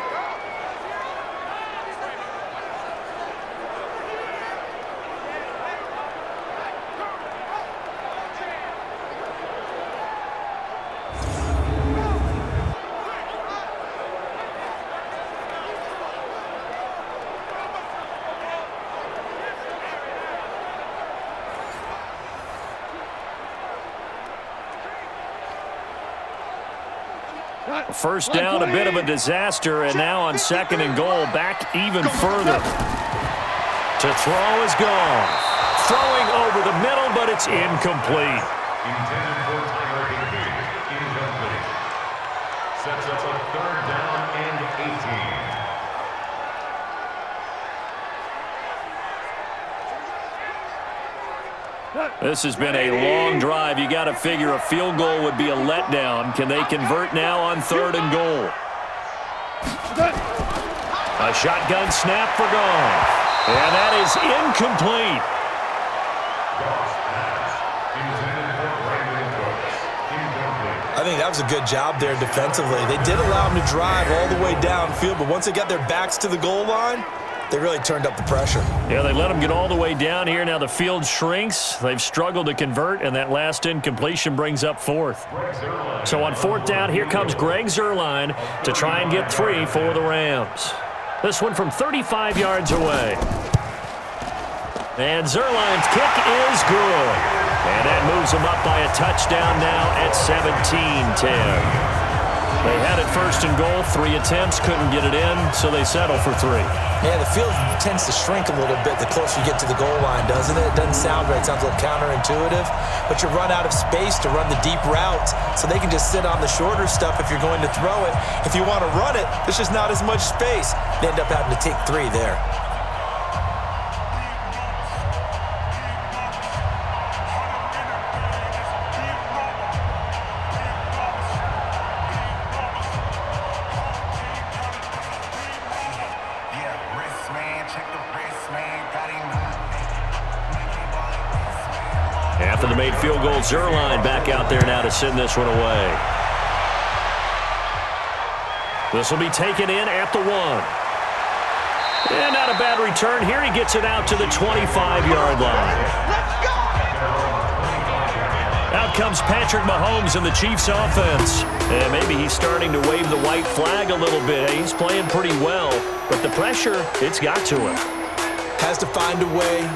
First down, a bit of a disaster, and now on 2nd and goal, back even further. To throw is gone. Throwing over the middle, but it's incomplete. Intended for Tyler Higbee. Incomplete. Sets up a 3rd down and 18. This has been a long drive. You got to figure a field goal would be a letdown. Can they convert now on 3rd and goal? A shotgun snap for Goff. And that is incomplete. Goff's pass. Intended for Brandon Brooks. Incomplete. I think that was a good job there defensively. They did allow them to drive all the way downfield, but once they got their backs to the goal line, they really turned up the pressure. Yeah, they let them get all the way down here. Now the field shrinks. They've struggled to convert, and that last incompletion brings up 4th. So on 4th down, here comes Greg Zuerlein to try and get 3 for the Rams. This one from 35 yards away. And Zuerlein's kick is good. And that moves them up by a touchdown now at 17-10. They had it 1st and goal, 3 attempts, couldn't get it in, so they settle for 3. Yeah, the field tends to shrink a little bit the closer you get to the goal line, doesn't it? It doesn't sound right. It sounds a little counterintuitive, but you run out of space to run the deep routes, so they can just sit on the shorter stuff if you're going to throw it. If you want to run it, there's just not as much space. They end up having to take 3 there. After the made field goal, Zuerlein back out there now to send this one away. This will be taken in at the 1. And not a bad return here. He gets it out to the 25-yard line. Out comes Patrick Mahomes in the Chiefs offense. And maybe he's starting to wave the white flag a little bit. He's playing pretty well, but the pressure, it's got to him. Has to find a way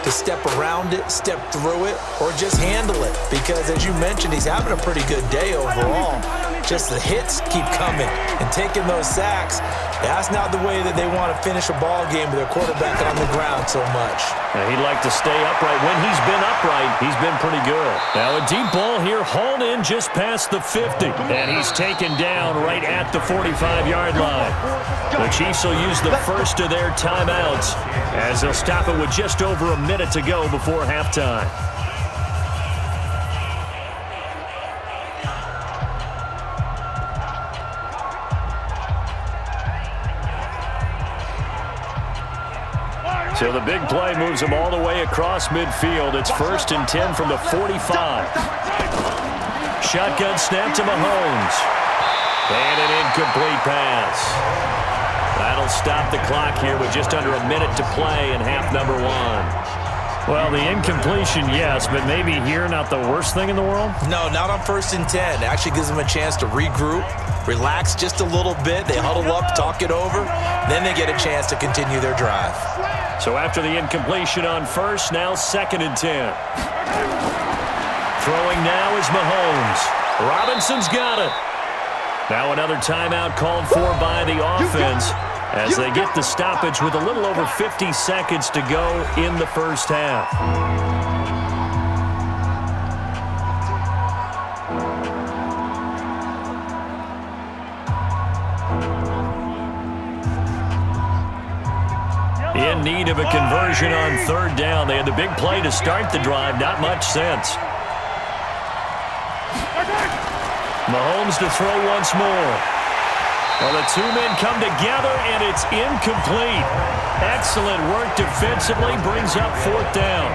to step around it, step through it, or just handle it. Because as you mentioned, he's having a pretty good day overall. Just the hits keep coming and taking those sacks. That's not the way that they want to finish a ball game with their quarterback on the ground so much. He'd like to stay upright. When he's been upright, he's been pretty good. Now a deep ball here, hauled in just past the 50. And he's taken down right at the 45-yard line. The Chiefs will use the first of their timeouts as they'll stop it with just over a minute to go before halftime. So the big play moves them all the way across midfield. It's 1st and 10 from the 45. Shotgun snap to Mahomes. And an incomplete pass. That'll stop the clock here with just under a minute to play in half number 1. Well, the incompletion, yes, but maybe here not the worst thing in the world? No, not on 1st and 10. It actually gives them a chance to regroup, relax just a little bit. They huddle up, talk it over. Then they get a chance to continue their drive. So after the incompletion on 1st, now 2nd and 10. Throwing now is Mahomes. Robinson's got it. Now another timeout called for by the offense as they get the stoppage with a little over 50 seconds to go in the first half. In need of a conversion on 3rd down. They had the big play to start the drive. Not much sense. Mahomes to throw once more. Well, the two men come together, and it's incomplete. Excellent work defensively, brings up 4th down.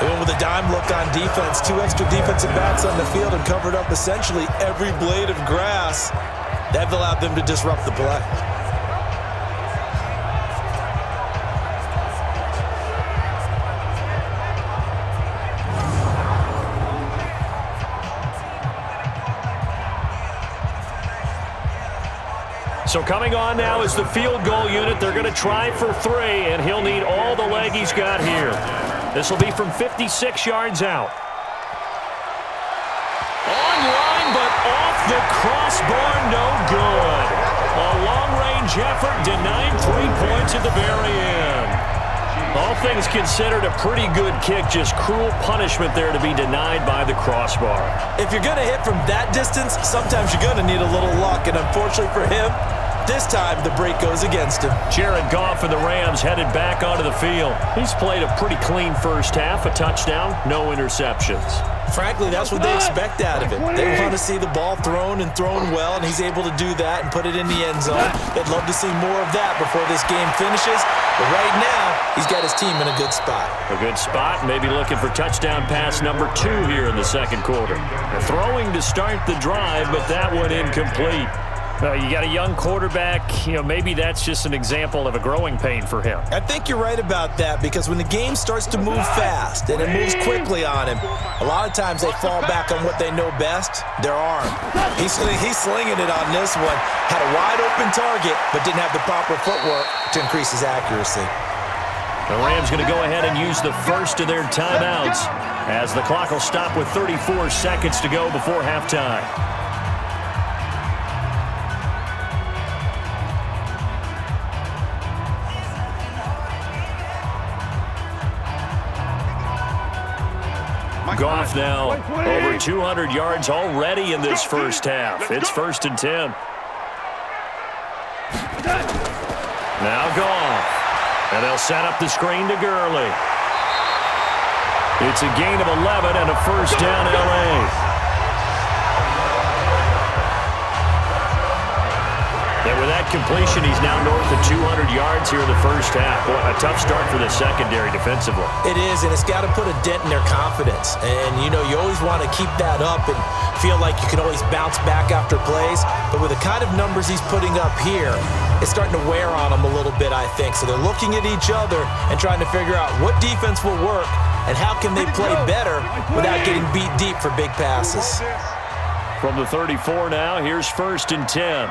And with a dime look on defense, 2 extra defensive backs on the field and covered up essentially every blade of grass. That allowed them to disrupt the play. So coming on now is the field goal unit. They're going to try for 3, and he'll need all the leg he's got here. This will be from 56 yards out. Online, but off the crossbar, no good. A long-range effort denied 3 points at the very end. All things considered, a pretty good kick, just cruel punishment there to be denied by the crossbar. If you're going to hit from that distance, sometimes you're going to need a little luck, and unfortunately for him, this time the break goes against him. Jared Goff and the Rams headed back onto the field. He's played a pretty clean first half, a touchdown, no interceptions. Frankly, that's what they expect out of it. They want to see the ball thrown and thrown well, and he's able to do that and put it in the end zone. They'd love to see more of that before this game finishes. But right now, he's got his team in a good spot. A good spot, maybe looking for touchdown pass number 2 here in the second quarter. They're throwing to start the drive, but that one incomplete. You got a young quarterback, maybe that's just an example of a growing pain for him. I think you're right about that, because when the game starts to move fast and it moves quickly on him, a lot of times they fall back on what they know best, their arm. He's slinging it on this one. Had a wide open target, but didn't have the proper footwork to increase his accuracy. The Rams going to go ahead and use the first of their timeouts as the clock will stop with 34 seconds to go before halftime. Goff now over 200 yards already in this first half. It's 1st and 10. Now Goff. And they'll set up the screen to Gurley. It's a gain of 11 and a first down L.A. And with that completion, he's now north of 200 yards here in the first half. Boy, a tough start for the secondary defensively. It is, and it's got to put a dent in their confidence. And, you always want to keep that up and feel like you can always bounce back after plays. But with the kind of numbers he's putting up here, it's starting to wear on them a little bit, I think. So they're looking at each other and trying to figure out what defense will work and how can they play better without getting beat deep for big passes. From the 34 now, here's 1st and 10.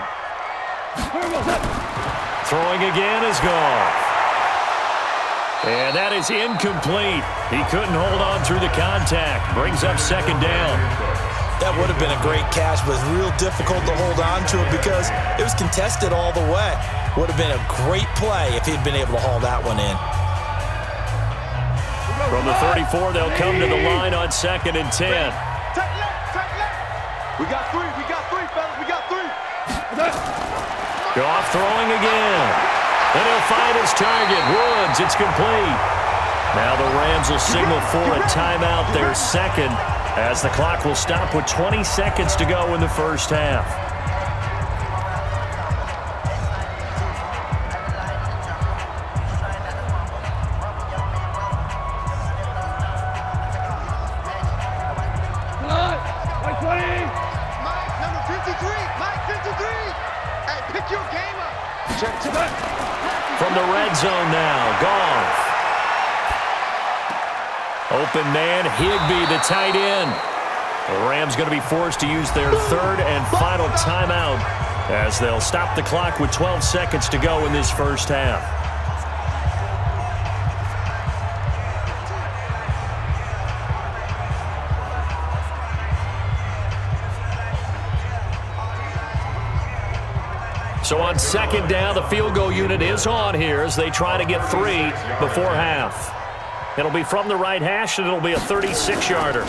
Throwing again is Goff. And that is incomplete. He couldn't hold on through the contact. Brings up 2nd down. That would have been a great catch, but it was real difficult to hold on to it because it was contested all the way. Would have been a great play if he'd been able to haul that one in. From the 34, they'll come to the line on 2nd and 10. Tight left. We got 3, fellas. We got 3. Goff throwing again. And he'll find his target. Woods, it's complete. Now the Rams will signal for a timeout, their second, as the clock will stop with 20 seconds to go in the first half. From the red zone now, Goff. Open man, Higbee, the tight end. The Rams going to be forced to use their 3rd and final timeout as they'll stop the clock with 12 seconds to go in this first half. So on 2nd down, the field goal unit is on here as they try to get 3 before half. It'll be from the right hash, and it'll be a 36-yarder.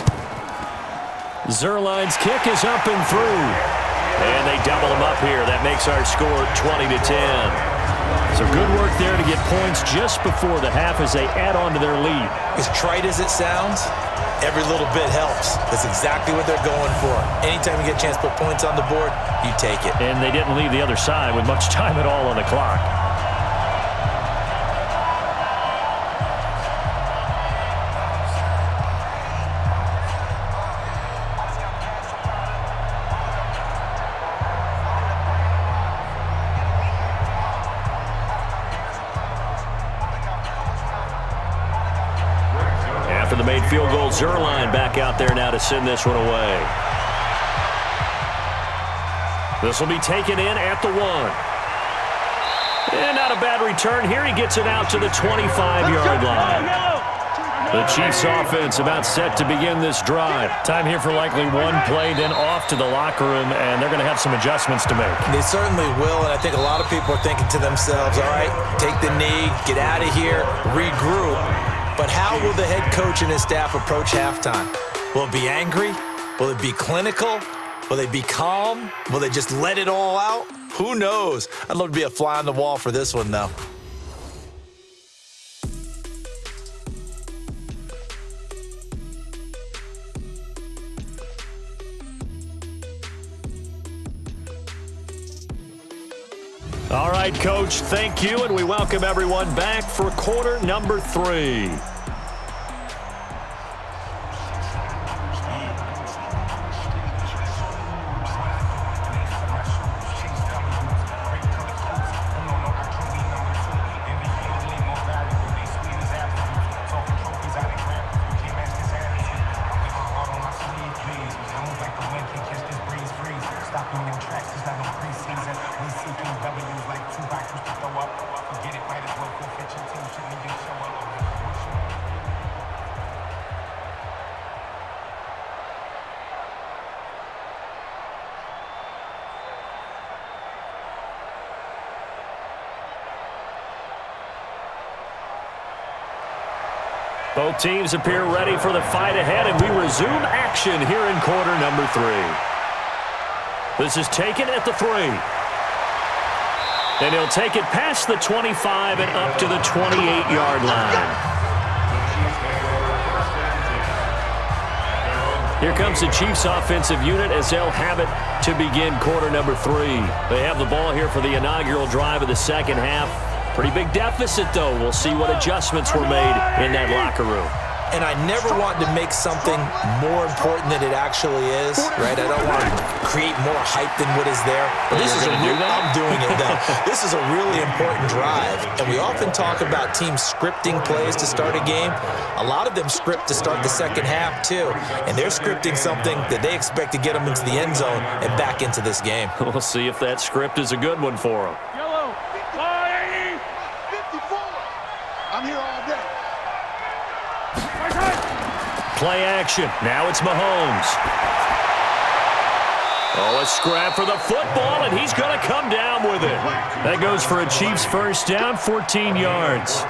Zerline's kick is up and through. And they double him up here. That makes our score 20-10. So good work there to get points just before the half as they add on to their lead. As trite as it sounds, Every little bit helps. That's exactly what they're going for. Anytime you get a chance to put points on the board, you take it. And they didn't leave the other side with much time at all on the clock. After the made field goal, Zerline back out there now to send this one away. This will be taken in at the 1. And not a bad return here. He gets it out to the 25-yard line. The Chiefs offense about set to begin this drive. Time here for likely one play, then off to the locker room, and they're going to have some adjustments to make. They certainly will, and I think a lot of people are thinking to themselves, all right, take the knee, get out of here, regroup. But how will the head coach and his staff approach halftime? Will it be angry? Will it be clinical? Will they be calm? Will they just let it all out? Who knows? I'd love to be a fly on the wall for this one, though. All right, Coach, thank you, and we welcome everyone back for quarter number 3. Both teams appear ready for the fight ahead, and we resume action here in quarter number 3. This is taken at the 3. And he'll take it past the 25 and up to the 28-yard line. Here comes the Chiefs offensive unit as they'll have it to begin quarter number 3. They have the ball here for the inaugural drive of the second half. Pretty big deficit, though. We'll see what adjustments were made in that locker room. And I never want to make something more important than it actually is, right? I don't want to create more hype than what is there. But this is I'm doing it, though. This is a really important drive. And we often talk about teams scripting plays to start a game. A lot of them script to start the second half, too. And they're scripting something that they expect to get them into the end zone and back into this game. We'll see if that script is a good one for them. I'm here all day. Play action. Now it's Mahomes. Oh, a scrap for the football, and he's going to come down with it. That goes for a Chiefs first down, 14 yards.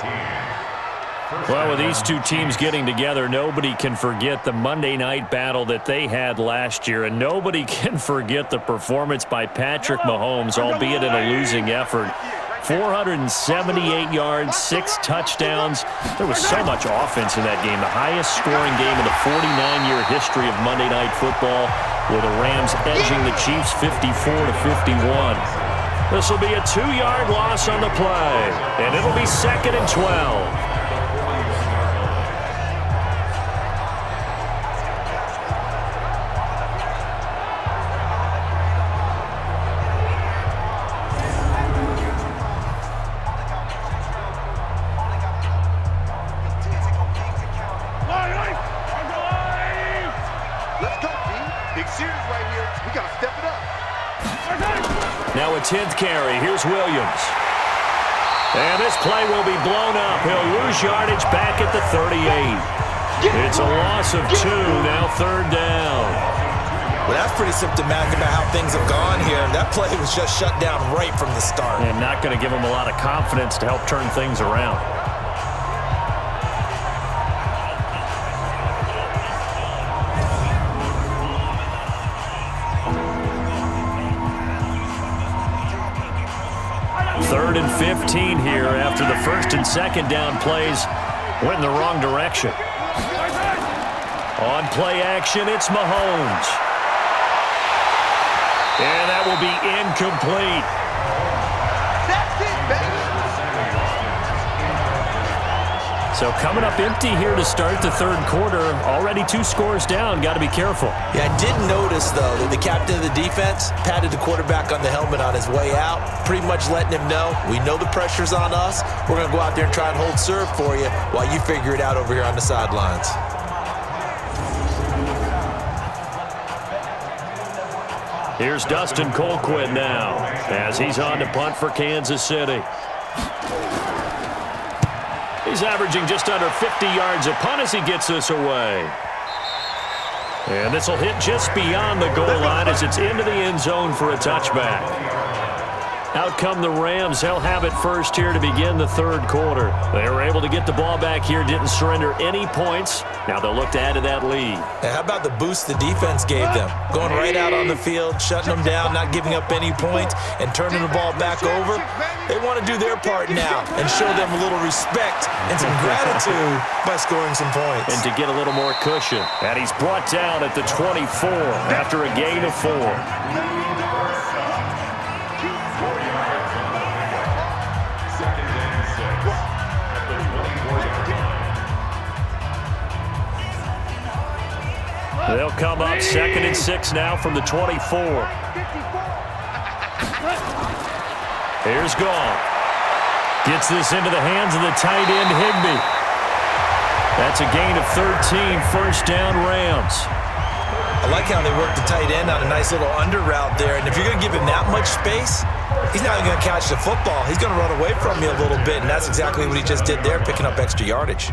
Well, with these two teams getting together, nobody can forget the Monday night battle that they had last year, and nobody can forget the performance by Patrick Mahomes, albeit in a losing effort. 478 yards, 6 touchdowns. There was so much offense in that game. The highest scoring game in the 49-year history of Monday Night Football, with the Rams edging the Chiefs 54-51. This will be a 2-yard loss on the play, and it'll be 2nd and 12. Now a 10th carry. Here's Williams. And this play will be blown up. He'll lose yardage back at the 38. It's a loss of 2, now 3rd down. Well, that's pretty symptomatic about how things have gone here. That play was just shut down right from the start. And not going to give him a lot of confidence to help turn things around. Third and 15 here after the 1st and 2nd down plays went in the wrong direction. On play action, it's Mahomes. And that will be incomplete. That's it, baby. So coming up empty here to start the third quarter. Already 2 scores down. Got to be careful. Yeah, I did notice, though, that the captain of the defense patted the quarterback on the helmet on his way out, pretty much letting him know, we know the pressure's on us. We're going to go out there and try and hold serve for you while you figure it out over here on the sidelines. Here's Dustin Colquitt now as he's on to punt for Kansas City. He's averaging just under 50 yards a punt as he gets this away. And this will hit just beyond the goal line as it's into the end zone for a touchback. Out come the Rams. They'll have it first here to begin the third quarter. They were able to get the ball back here, didn't surrender any points. Now they'll look to add to that lead. Now, how about the boost the defense gave them? Going right out on the field, shutting them down, not giving up any points, and turning the ball back over. They want to do their part now and show them a little respect and some gratitude by scoring some points. And to get a little more cushion. And he's brought down at the 24 after a gain of 4. They'll come up 2nd and 6 now from the 24. Here's Goff. Gets this into the hands of the tight end, Higbee. That's a gain of 13, first down Rams. I like how they work the tight end on a nice little under route there. And if you're going to give him that much space, he's not even going to catch the football. He's going to run away from you a little bit, and that's exactly what he just did there, picking up extra yardage.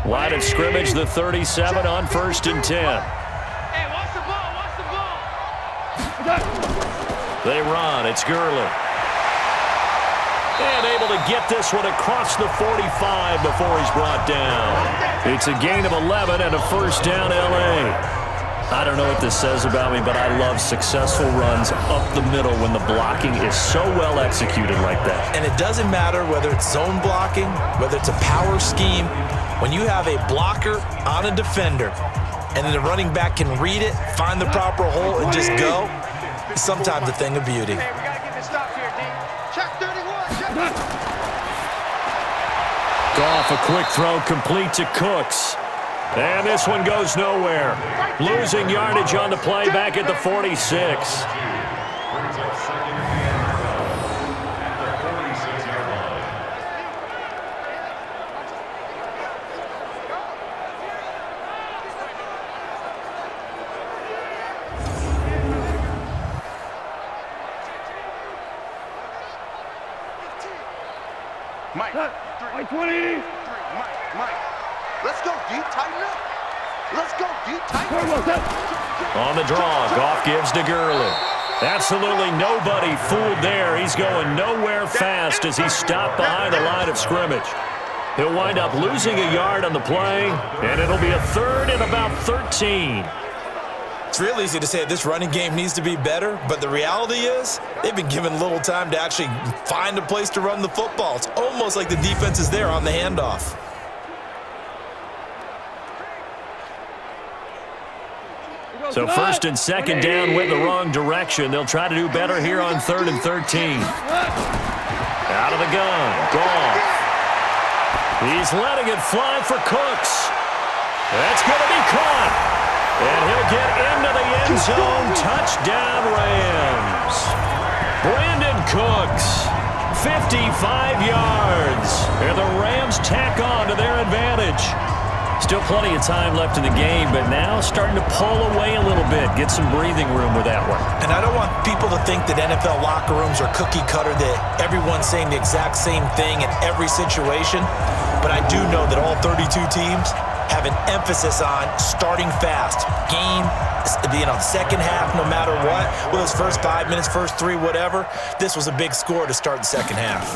Line of scrimmage, the 37 on 1st and 10. Hey, watch the ball, watch the ball. They run, it's Gurley. And able to get this one across the 45 before he's brought down. It's a gain of 11 and a first down L.A. I don't know what this says about me, but I love successful runs up the middle when the blocking is so well executed like that. And it doesn't matter whether it's zone blocking, whether it's a power scheme. When you have a blocker on a defender and then the running back can read it, find the proper hole, and just go, it's sometimes a thing of beauty. Hey, we got to get this stop here, D. Check 31. Goff, a quick throw complete to Cooks. And this one goes nowhere. Losing yardage on the play back at the 46. Mike. 20. Mike. Let's go deep, tighten up. Let's go deep, tighten up. On the draw, Goff gives to Gurley. Absolutely nobody fooled there. He's going nowhere fast as he's stopped behind the line of scrimmage. He'll wind up losing a yard on the play, and it'll be a 3rd and about 13. It's real easy to say this running game needs to be better, but the reality is they've been given little time to actually find a place to run the football. It's almost like the defense is there on the handoff. So 1st and 2nd down went the wrong direction. They'll try to do better here on 3rd and 13. Out of the gun, Goff. He's letting it fly for Cooks. That's going to be caught. And he'll get into the end zone. Touchdown, Rams. Brandon Cooks, 55 yards. And the Rams tack on to their advantage. Still plenty of time left in the game, but now starting to pull away a little bit. Get some breathing room with that one. And I don't want people to think that NFL locker rooms are cookie cutter, that everyone's saying the exact same thing in every situation. But I do know that all 32 teams have an emphasis on starting fast. Game, second half, no matter what. Whether it's first 5 minutes, first 3, whatever. This was a big score to start the second half.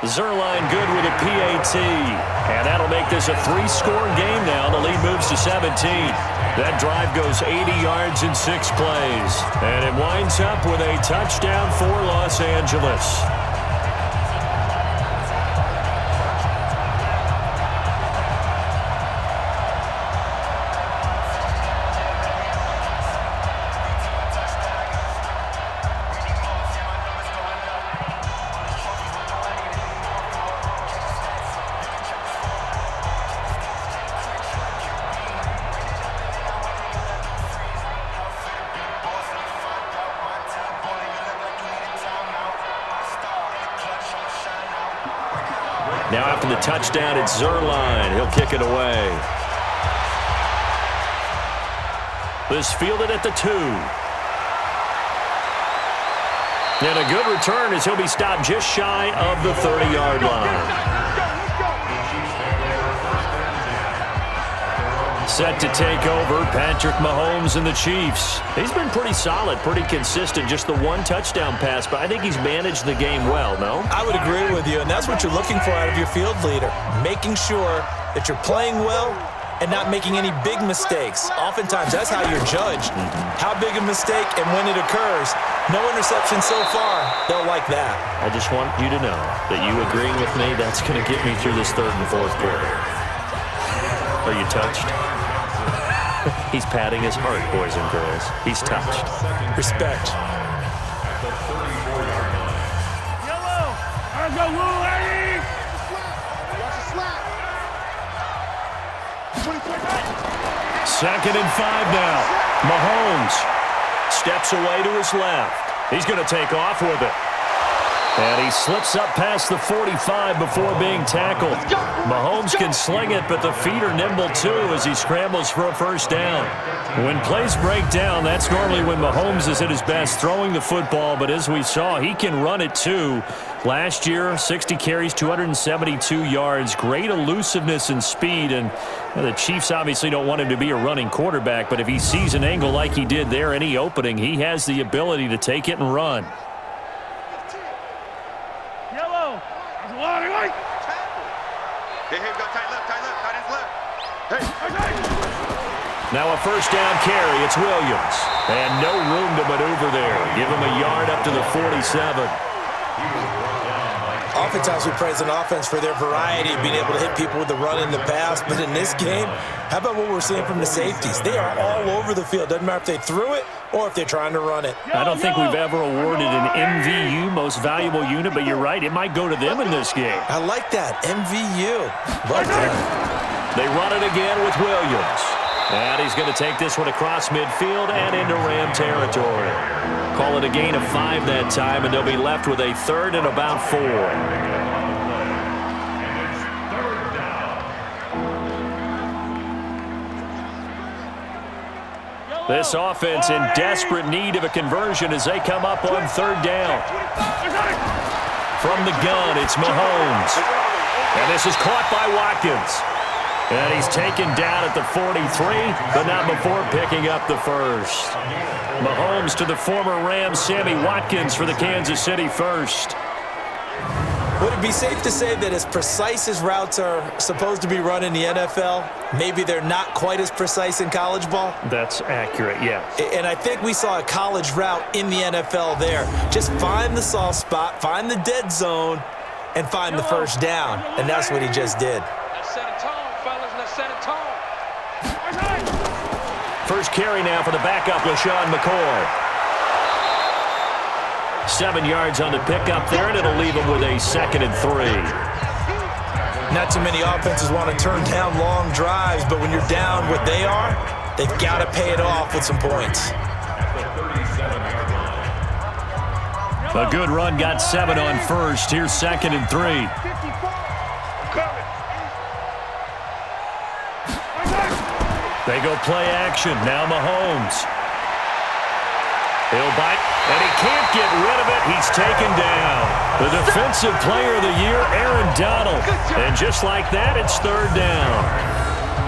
Zerline good with a PAT. And that'll make this a 3-score game now. The lead moves to 17. That drive goes 80 yards in 6 plays. And it winds up with a touchdown for Los Angeles. Now after the touchdown, it's Zerline. He'll kick it away. This fielded at the 2. And a good return as he'll be stopped just shy of the 30-yard line. Set to take over, Patrick Mahomes and the Chiefs. He's been pretty solid, pretty consistent, just the one touchdown pass, but I think he's managed the game well, no? I would agree with you, and that's what you're looking for out of your field leader, making sure that you're playing well and not making any big mistakes. Oftentimes, that's how you're judged. How big a mistake and when it occurs. No interception so far. They'll like that. I just want you to know that you agreeing with me, that's going to get me through this third and fourth quarter. Are you touched? He's patting his heart, boys and girls. He's touched. Respect. Yellow. Let's go, Woo, Eddie. Watch the slap. 2nd and 5 now. Mahomes steps away to his left. He's going to take off with it. And he slips up past the 45 before being tackled. Mahomes can sling it, but the feet are nimble too as he scrambles for a first down. When plays break down, that's normally when Mahomes is at his best throwing the football, but as we saw, he can run it too. Last year, 60 carries, 272 yards, great elusiveness and speed, and the Chiefs obviously don't want him to be a running quarterback, but if he sees an angle like he did there, any opening, he has the ability to take it and run. Now a first down carry. It's Williams. And no room to maneuver there. Give him a yard up to the 47. Oftentimes we praise an offense for their variety of being able to hit people with the run and the pass. But in this game, how about what we're seeing from the safeties? They are all over the field. Doesn't matter if they threw it or if they're trying to run it. I don't think we've ever awarded an MVU, most valuable unit, but you're right. It might go to them in this game. I like that. MVU. Love that. They run it again with Williams. And he's going to take this one across midfield and into Ram territory. Call it a gain of 5 that time, and they'll be left with a 3rd and about 4. This offense in desperate need of a conversion as they come up on 3rd down. From the gun, it's Mahomes. And this is caught by Watkins. And he's taken down at the 43, but not before picking up the first. Mahomes to the former Rams, Sammy Watkins for the Kansas City first. Would it be safe to say that as precise as routes are supposed to be run in the NFL, maybe they're not quite as precise in college ball? That's accurate, yeah. And I think we saw a college route in the NFL there. Just find the soft spot, find the dead zone, and find the first down. And that's what he just did. First carry now for the backup, LaShawn McCoy. 7 yards on the pickup there, and it'll leave him with a 2nd and 3. Not too many offenses want to turn down long drives, but when you're down what they are, they've got to pay it off with some points. A good run, got 7 on first. Here's 2nd and 3. They go play action. Now Mahomes. He'll bite, and he can't get rid of it. He's taken down. The defensive player of the year, Aaron Donald. And just like that, it's 3rd down.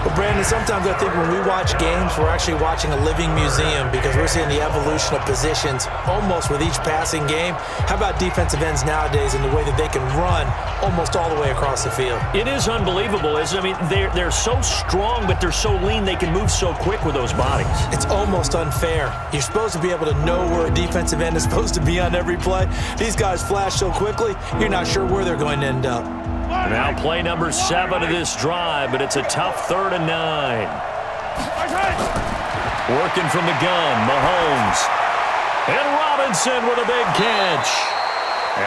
Well, Brandon, sometimes I think when we watch games, we're actually watching a living museum because we're seeing the evolution of positions almost with each passing game. How about defensive ends nowadays and the way that they can run almost all the way across the field? It is unbelievable, isn't it? I mean, they're so strong, but they're so lean, they can move so quick with those bodies. It's almost unfair. You're supposed to be able to know where a defensive end is supposed to be on every play. These guys flash so quickly, you're not sure where they're going to end up. Now play number 7 of this drive, but it's a tough 3rd and 9. Working from the gun, Mahomes. And Robinson with a big catch.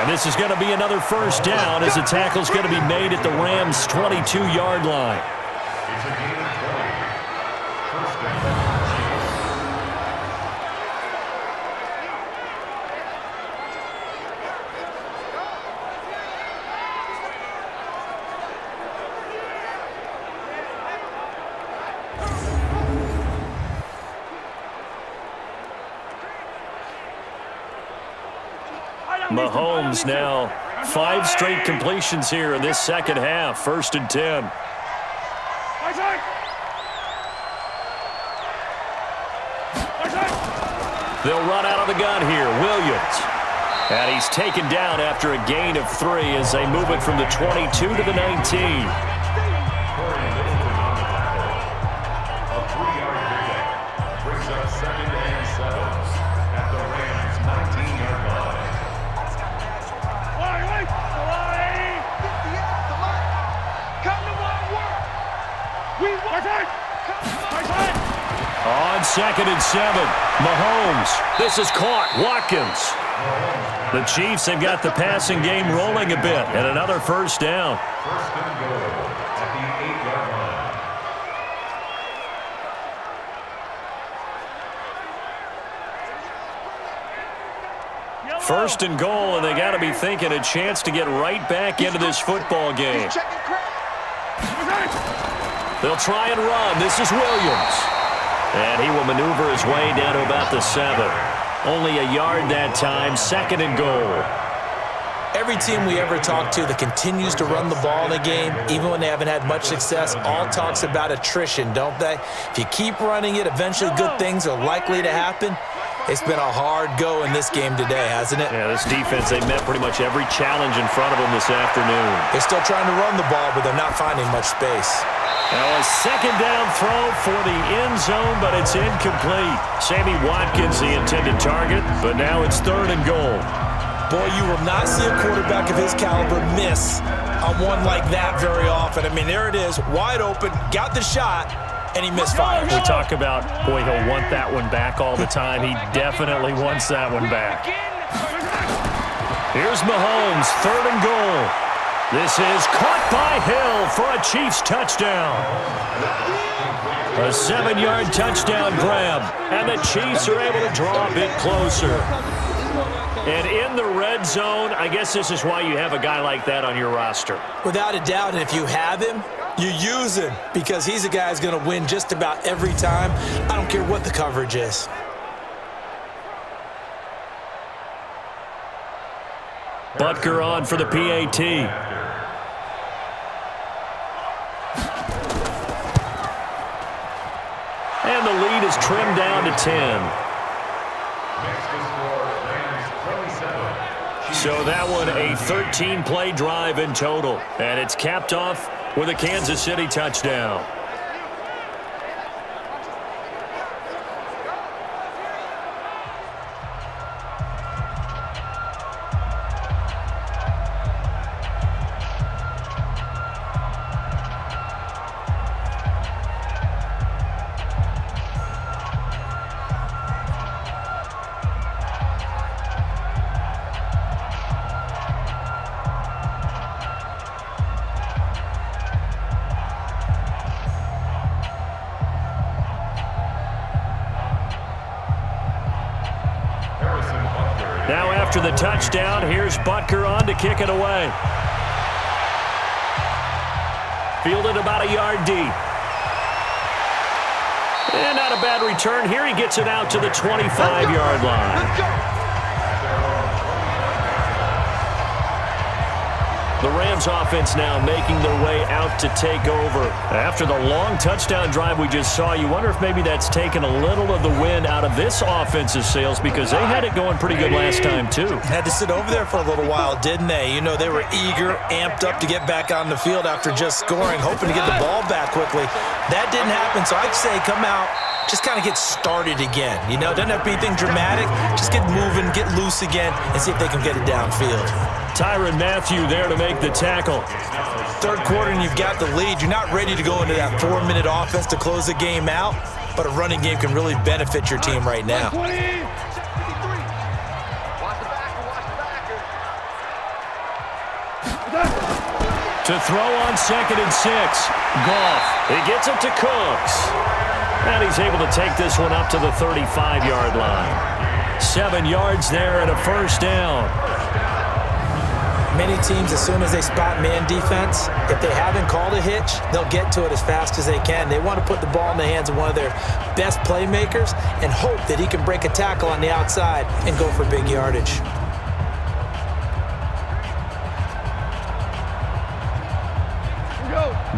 And this is going to be another first down as the tackle's going to be made at the Rams' 22-yard line. It's a gain of 20. First down. Mahomes now 5 straight completions here in this second half. 1st and 10. They'll run out of the gun here. Williams. And he's taken down after a gain of 3 as they move it from the 22 to the 19. On 2nd and 7, Mahomes. This is caught. Watkins. The Chiefs have got the passing game rolling a bit, and another 1st down. 1st and goal at the 8-yard line. 1st and goal, and they got to be thinking a chance to get right back into this football game. They'll try and run. This is Williams. And he will maneuver his way down to about the 7. Only a yard that time. 2nd and goal. Every team we ever talk to that continues to run the ball in a game, even when they haven't had much success, all talks about attrition, don't they? If you keep running it, eventually good things are likely to happen. It's been a hard go in this game today, hasn't it? Yeah, this defense, they met pretty much every challenge in front of them this afternoon. They're still trying to run the ball, but they're not finding much space. Now a 2nd down throw for the end zone, but it's incomplete. Sammy Watkins, the intended target, but now it's 3rd and goal. Boy, you will not see a quarterback of his caliber miss on one like that very often. I mean, there it is, wide open, got the shot, and he misfires. We talk about, boy, he'll want that one back all the time. He definitely wants that one back. Here's Mahomes, 3rd and goal. This is caught by Hill for a Chiefs touchdown. A 7-yard touchdown grab, and the Chiefs are able to draw a bit closer. And in the red zone, I guess this is why you have a guy like that on your roster. Without a doubt, and if you have him, you use him because he's a guy who's going to win just about every time. I don't care what the coverage is. Butker on for the PAT. And the lead is trimmed down to 10. So that one a 13-play drive in total. And it's capped off with a Kansas City touchdown. Now after the touchdown, here's Butker on to kick it away. Fielded about a yard deep. And not a bad return. Here he gets it out to the 25-yard line. The Rams offense now making their way out to take over. After the long touchdown drive we just saw, you wonder if maybe that's taken a little of the wind out of this offensive sails because they had it going pretty good last time too. Had to sit over there for a little while, didn't they? You know, they were eager, amped up to get back on the field after just scoring, hoping to get the ball back quickly. That didn't happen, so I'd say come out, just kind of get started again. You know, doesn't have to be anything dramatic. Just get moving, get loose again, and see if they can get it downfield. Tyrann Mathieu there to make the tackle. Third quarter and you've got the lead. You're not ready to go into that 4-minute offense to close the game out, but a running game can really benefit your team right now. To throw on 2nd and 6. Goff. He gets it to Cooks. And he's able to take this one up to the 35-yard line. 7 yards there and a first down. Many teams, as soon as they spot man defense, if they haven't called a hitch, they'll get to it as fast as they can. They want to put the ball in the hands of one of their best playmakers and hope that he can break a tackle on the outside and go for big yardage.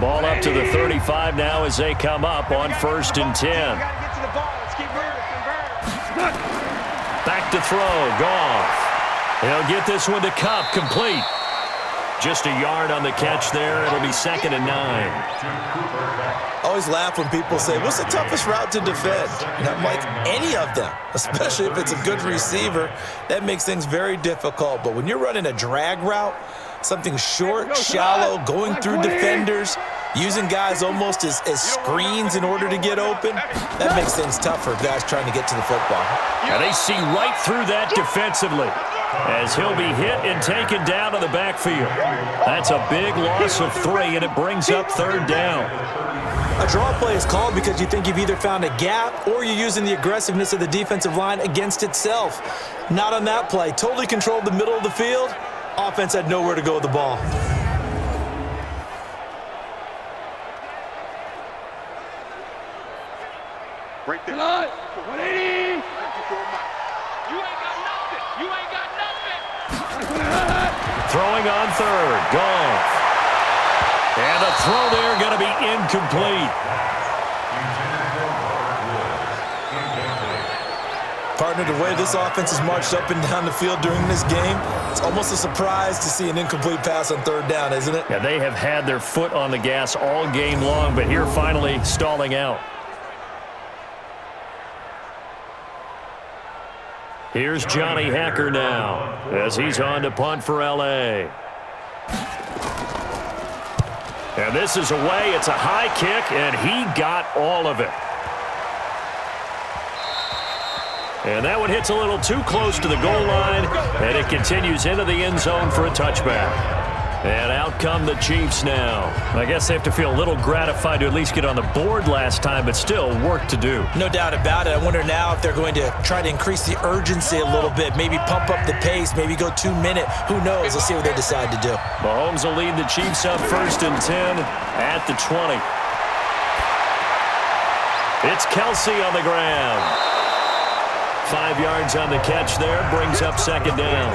Ball up to the 35 now as they come up on 1st and 10. Back to throw. Goff. He'll get this one to Cup. Complete. Just a yard on the catch there. It'll be 2nd and 9. I always laugh when people say, what's the toughest route to defend? And I'm like, any of them, especially if it's a good receiver. That makes things very difficult. But when you're running a drag route, something short, shallow, going through defenders, using guys almost as screens in order to get open, that makes things tough for guys trying to get to the football. And they see right through that defensively as he'll be hit and taken down to the backfield. That's a big loss of 3, and it brings up 3rd down. A draw play is called because you think you've either found a gap or you're using the aggressiveness of the defensive line against itself. Not on that play. Totally controlled the middle of the field. Offense had nowhere to go with the ball. Right there. 180. You ain't got nothing. You ain't got nothing. Throwing on 3rd. Goff. And the throw there going to be incomplete. Partner, the way this offense has marched up and down the field during this game, it's almost a surprise to see an incomplete pass on 3rd down, isn't it? Yeah, they have had their foot on the gas all game long, but here finally stalling out. Here's Johnny Hacker now as he's on to punt for L.A. And this is away. It's a high kick, and he got all of it. And that one hits a little too close to the goal line, and it continues into the end zone for a touchback. And out come the Chiefs now. I guess they have to feel a little gratified to at least get on the board last time, but still work to do. No doubt about it. I wonder now if they're going to try to increase the urgency a little bit, maybe pump up the pace, maybe go 2-minute. Who knows? Let's see what they decide to do. Mahomes will lead the Chiefs up 1st and 10 at the 20. It's Kelsey on the ground. 5 yards on the catch there, brings up 2nd down.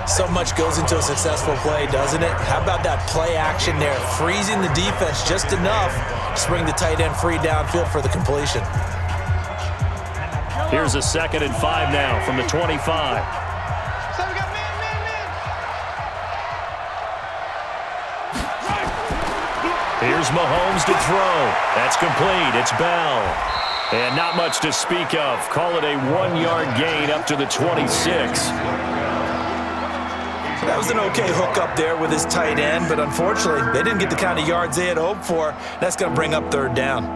So much goes into a successful play, doesn't it? How about that play action there? Freezing the defense just enough to bring the tight end free downfield for the completion. Here's a 2nd and 5 now from the 25. So we got man. Here's Mahomes to throw. That's complete. It's Bell. And not much to speak of. Call it a 1-yard gain up to the 26. That was an okay hook up there with his tight end, but unfortunately, they didn't get the kind of yards they had hoped for. That's going to bring up 3rd down.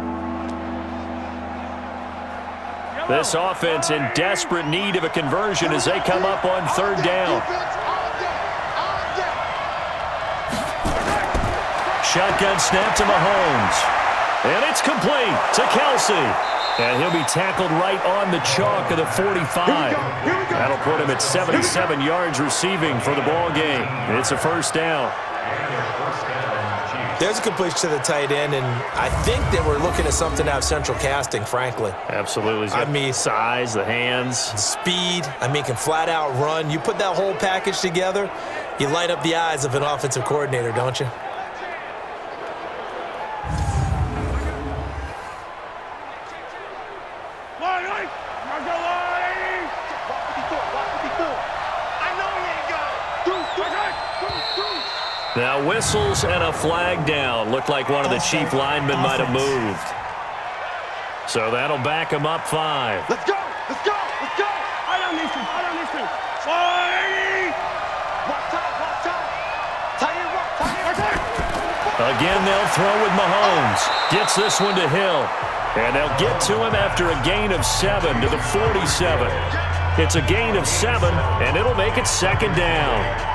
This offense in desperate need of a conversion as they come up on 3rd down. Shotgun snap to Mahomes. And it's complete to Kelsey. And he'll be tackled right on the chalk of the 45. That'll put him at 77 yards receiving for the ball game. It's a 1st down. There's a completion to the tight end, and I think that we're looking at something out of central casting, frankly. Absolutely. I mean, size, the hands. Speed. I mean, can flat out run. You put that whole package together, you light up the eyes of an offensive coordinator, don't you? Now whistles and a flag down. Looked like one of the Chief linemen might have moved. So that'll back him up 5. Let's go. I don't need to. Again, they'll throw with Mahomes. Gets this one to Hill. And they'll get to him after a gain of 7 to the 47. It's a gain of 7, and it'll make it 2nd down.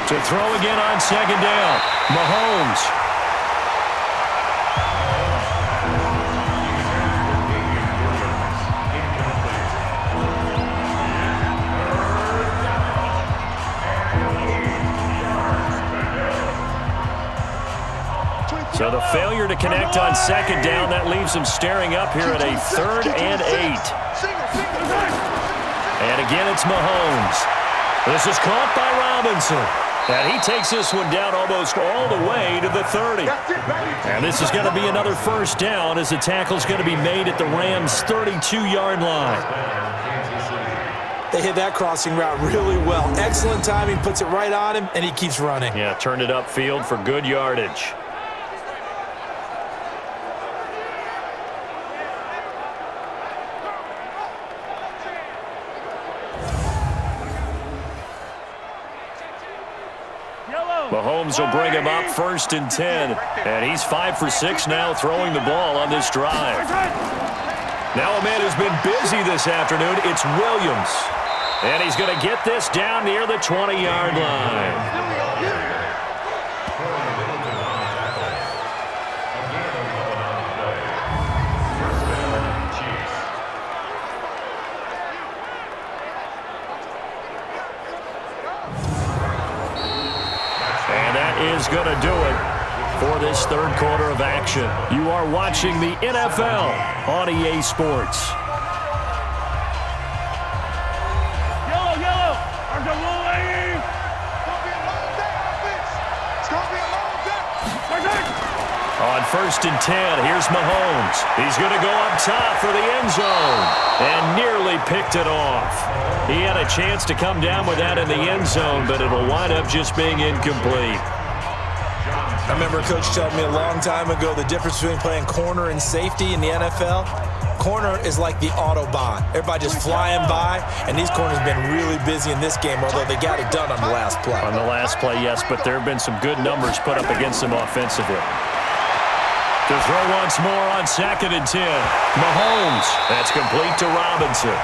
To throw again on 2nd down. Mahomes. So the failure to connect on second down, that leaves them staring up here at a 3rd and 8. And again, it's Mahomes. This is caught by Robinson. And he takes this one down almost all the way to the 30. And this is going to be another first down as the tackle's going to be made at the Rams' 32-yard line. They hit that crossing route really well. Excellent timing, puts it right on him, and he keeps running. Yeah, turned it upfield for good yardage. Mahomes will bring him up 1st and 10. And he's 5 for 6 now throwing the ball on this drive. Now a man who's been busy this afternoon, it's Williams. And he's going to get this down near the 20-yard line. Is going to do it for this 3rd quarter of action. You are watching the NFL on EA Sports. Yellow. It's going to be a long day, offense. It's going to be a long day. On 1st and 10, here's Mahomes. He's going to go up top for the end zone and nearly picked it off. He had a chance to come down with that in the end zone, but it'll wind up just being incomplete. I remember a coach telling me a long time ago the difference between playing corner and safety in the NFL. Corner is like the Autobahn. Everybody just flying by, and these corners have been really busy in this game, although they got it done on the last play. On the last play, yes, but there have been some good numbers put up against them offensively. To throw once more on 2nd and 10. Mahomes. That's complete to Robinson.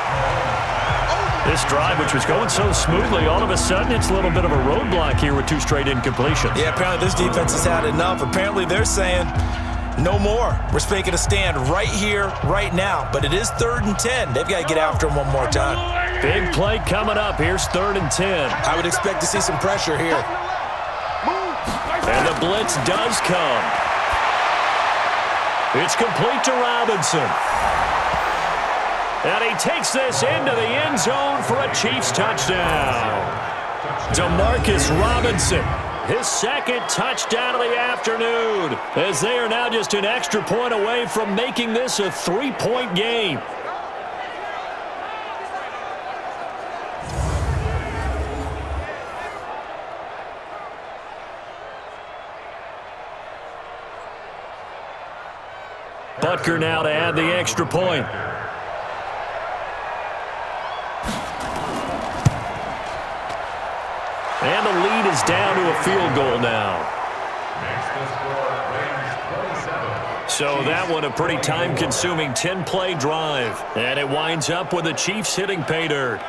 This drive, which was going so smoothly, all of a sudden it's a little bit of a roadblock here with 2 straight incompletions. Yeah, apparently this defense has had enough. Apparently they're saying no more. We're making a stand right here, right now. But it is 3rd and 10. They've got to get after him one more time. Big play coming up. Here's 3rd and 10. I would expect to see some pressure here. And the blitz does come. It's complete to Robinson. And he takes this into the end zone for a Chiefs touchdown. Demarcus Robinson, his 2nd touchdown of the afternoon, as they are now just an extra point away from making this a 3-point game. Butker now to add the extra point. And the lead is down to a field goal now. So that one a pretty time-consuming 10-play drive. And it winds up with the Chiefs hitting pay dirt.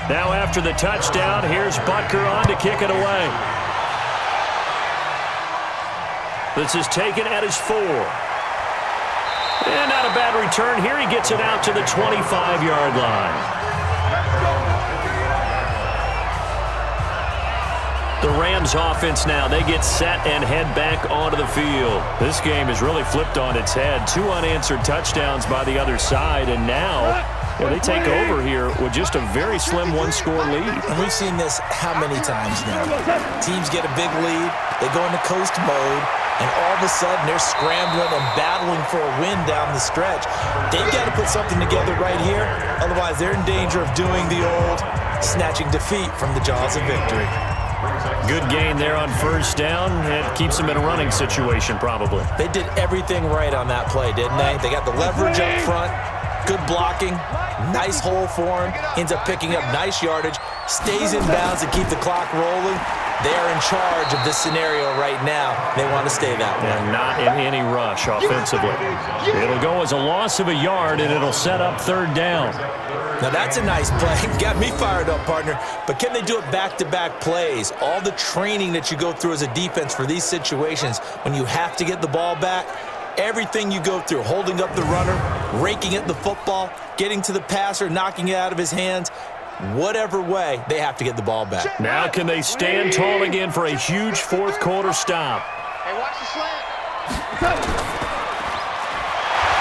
Now after the touchdown, here's Butker on to kick it away. This is taken at his 4. And not a bad return here. He gets it out to the 25-yard line. The Rams offense now, they get set and head back onto the field. This game is really flipped on its head. 2 unanswered touchdowns by the other side, and now they take over here with just a very slim 1-score lead. And we've seen this how many times now? Teams get a big lead, they go into coast mode, and all of a sudden they're scrambling and battling for a win down the stretch. They've got to put something together right here, otherwise they're in danger of doing the old snatching defeat from the jaws of victory. Good gain there on first down. It keeps them in a running situation, probably. They did everything right on that play, didn't they? They got the leverage up front, good blocking, nice hole for him, ends up picking up nice yardage. stays in bounds to keep the clock rolling. They are in charge of this scenario right now. They want to stay that way. And not in any rush offensively. It'll go as a loss of a yard, and it'll set up 3rd down. Now that's a nice play. Got me fired up, partner. But can they do it back-to-back plays? All the training that you go through as a defense for these situations, when you have to get the ball back, everything you go through, holding up the runner, raking at the football, getting to the passer, knocking it out of his hands, whatever way, they have to get the ball back. Now can they stand tall again for a huge 4th quarter stop? Hey, watch the slant.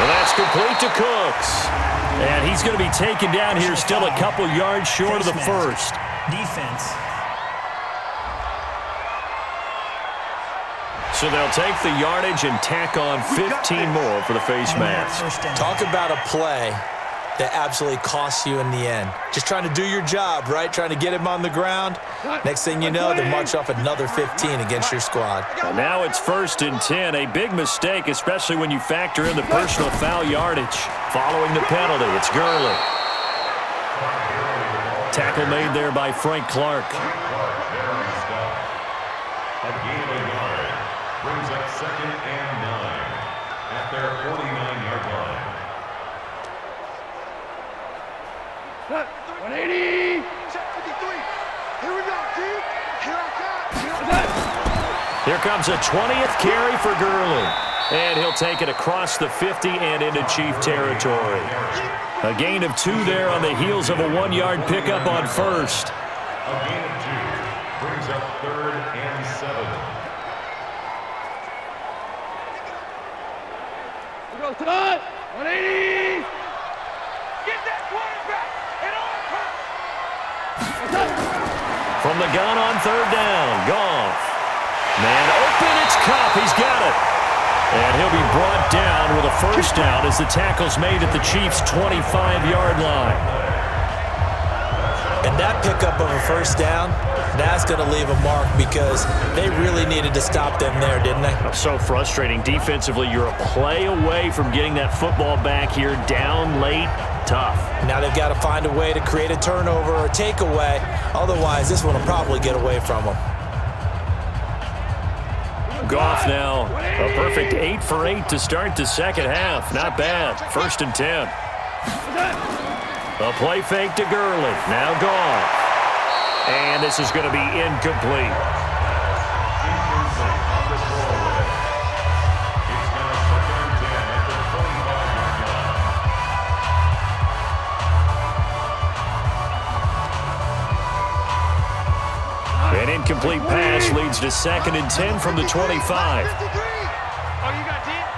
And that's complete to Cooks. And he's going to be taken down here, still a couple yards short of the first. Defense. So they'll take the yardage and tack on 15 more for the face mask. Talk about a play that absolutely costs you in the end. Just trying to do your job, right? Trying to get him on the ground. Next thing you know, they march off another 15 against your squad. And now it's 1st and 10. A big mistake, especially when you factor in the personal foul yardage. Following the penalty, it's Gurley. Tackle made there by Frank Clark. A gain of a yard. Brings up 2nd and 9 at their 49-yard line. 180. Check 53. Here we go, dude. Here I come. Here comes a 20th carry for Gurley. And he'll take it across the 50 and into Chief territory. A gain of 2 there on the heels of a 1-yard pickup on 1st. A gain of 2 brings up 3rd and 7. We go to the 180. Get that quarterback. From the gun on 3rd down, Goff. Man open, it's Cup. He's got it. And he'll be brought down with a 1st down as the tackle's made at the Chiefs' 25-yard line. And that pickup of a 1st down, that's going to leave a mark because they really needed to stop them there, didn't they? So frustrating. Defensively, you're a play away from getting that football back here down late. Tough. Now they've got to find a way to create a turnover or takeaway. Otherwise, this one will probably get away from them. Goff now a perfect 8 for 8 to start the second half. Not bad. 1st and 10. A play fake to Gurley. Now Goff. And this is going to be incomplete. An incomplete pass leads to 2nd and 10 from the 25. Oh, you got deep?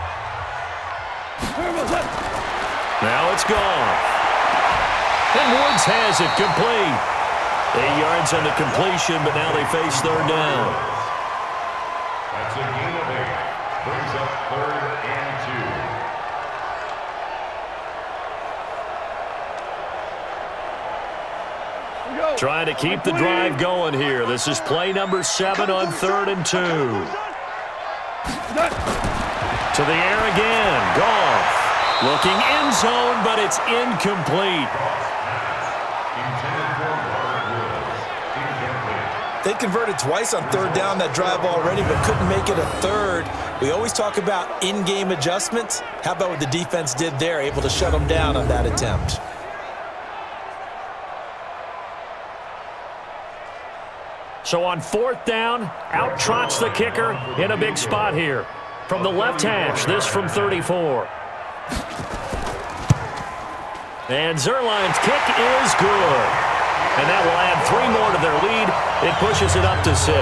Now it's gone. And Woods has it complete. 8 yards on the completion, but now they face 3rd down. That's a gain of 8. Brings up 3rd and 2. Trying to keep the drive going here. This is play number 7 on 3rd and 2. To the air again. Goff. Looking end zone, but it's incomplete. They converted twice on 3rd down that drive already, but couldn't make it a 3rd. We always talk about in-game adjustments. How about what the defense did there, able to shut them down on that attempt? So on 4th down, out trots the kicker in a big spot here. From the left hash, this from 34. And Zerline's kick is good. And that will add 3 more to their lead. It pushes it up to 6.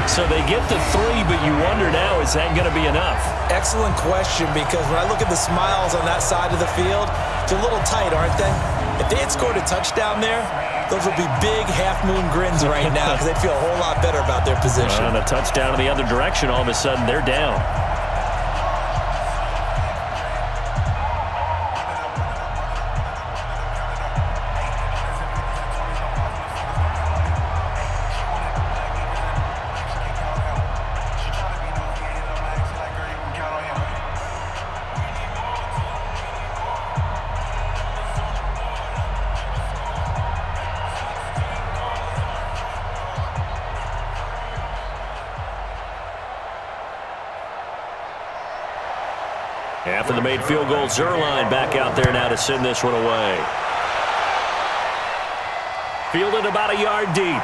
So they get to 3, but you wonder now, is that going to be enough? Excellent question, because when I look at the smiles on that side of the field, they're a little tight, aren't they? If they had scored a touchdown there, those would be big half-moon grins right now because they'd feel a whole lot better about their position. And a touchdown in the other direction, all of a sudden they're down. After the made field goal, Zerline back out there now to send this one away. Fielded about a yard deep.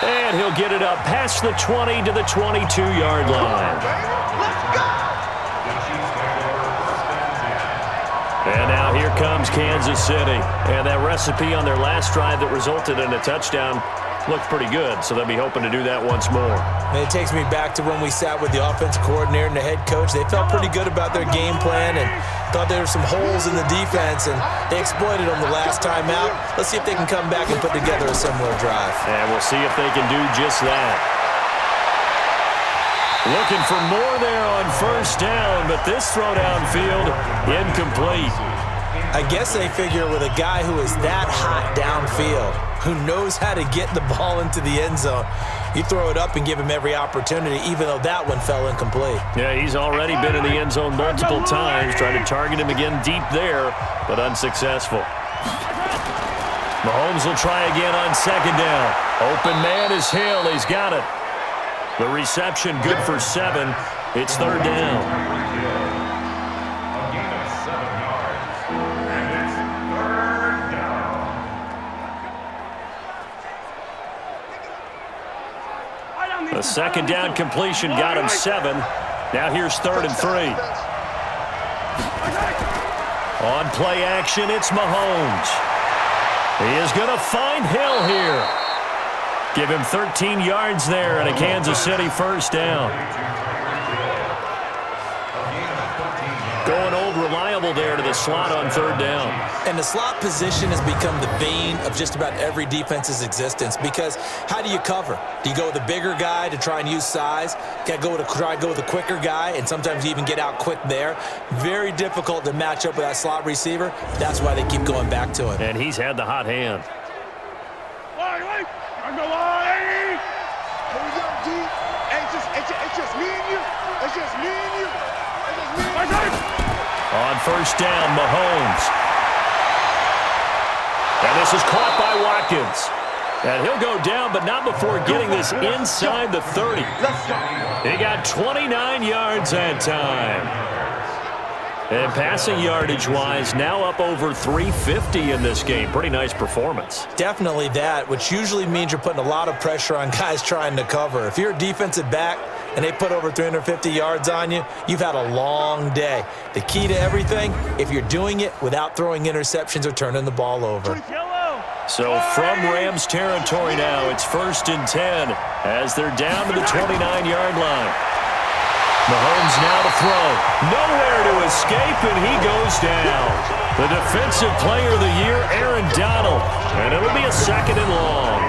And he'll get it up past the 20 to the 22-yard line. And now here comes Kansas City. And that recipe on their last drive that resulted in a touchdown looked pretty good, so they'll be hoping to do that once more. And it takes me back to when we sat with the offensive coordinator and the head coach. They felt pretty good about their game plan and thought there were some holes in the defense, and they exploited them the last time out. Let's see if they can come back and put together a similar drive. And we'll see if they can do just that. Looking for more there on first down, but this throw downfield incomplete. I guess they figure with a guy who is that hot downfield, who knows how to get the ball into the end zone, you throw it up and give him every opportunity, even though that one fell incomplete. Yeah, he's already been in the end zone multiple times, trying to target him again deep there, but unsuccessful. Mahomes will try again on second down. Open man is Hill. He's got it. The reception good for 7. It's third down. A second down completion got him 7. Now here's 3rd and 3. On play action, it's Mahomes. He is going to find Hill here. Give him 13 yards there and a Kansas City first down. Going old reliable there to the slot on third down. And the slot position has become the bane of just about every defense's existence, because how do you cover? Do you go with a bigger guy to try and use size? Try to go with a quicker guy, and sometimes you even get out quick there. Very difficult to match up with that slot receiver. That's why they keep going back to him. And he's had the hot hand. It's just me and you. It's just me and you. On first down, Mahomes. And this is caught by Watkins. And he'll go down, but not before getting this inside the 30. He got 29 yards that time. And passing yardage-wise, now up over 350 in this game. Pretty nice performance. Definitely that, which usually means you're putting a lot of pressure on guys trying to cover. If you're a defensive back and they put over 350 yards on you, you've had a long day. The key to everything, if you're doing it without throwing interceptions or turning the ball over. So from Rams territory now, it's 1st and 10 as they're down to the 29-yard line. Mahomes now to throw. Nowhere to escape, and he goes down. The defensive player of the year, Aaron Donald. And it'll be a 2nd and long.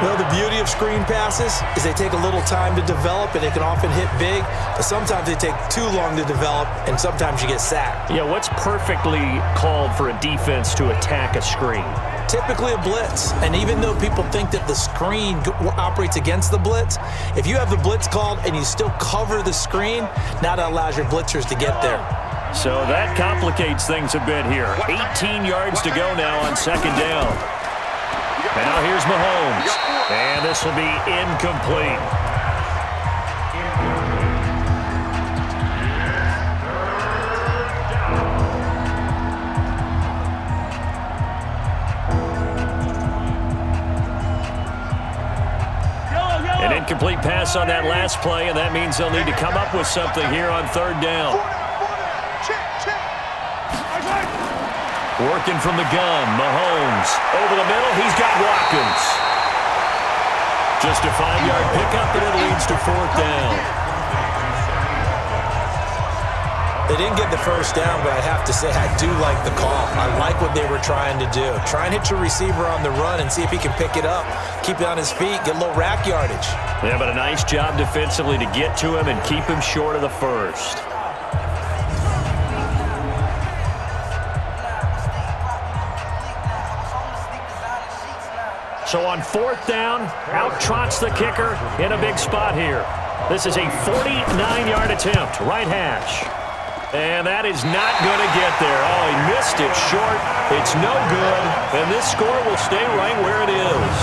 Well, the beauty of screen passes is they take a little time to develop, and they can often hit big, but sometimes they take too long to develop, and sometimes you get sacked. Yeah, what's perfectly called for a defense to attack a screen? Typically a blitz, and even though people think that the screen operates against the blitz, if you have the blitz called and you still cover the screen, now that allows your blitzers to get there. So that complicates things a bit here. 18 yards to go now on second down. Now here's Mahomes, and this will be incomplete. An incomplete pass on that last play, and that means they'll need to come up with something here on third down. Working from the gun, Mahomes. Over the middle, he's got Watkins. Just a 5-yard pickup, and it leads to 4th down. They didn't get the first down, but I have to say I do like the call. I like what they were trying to do. Try and hit your receiver on the run and see if he can pick it up, keep it on his feet, get a little rack yardage. Yeah, but a nice job defensively to get to him and keep him short of the first. So on 4th down, out trots the kicker in a big spot here. This is a 49-yard attempt, right hash. And that is not going to get there. Oh, he missed it short. It's no good. And this score will stay right where it is.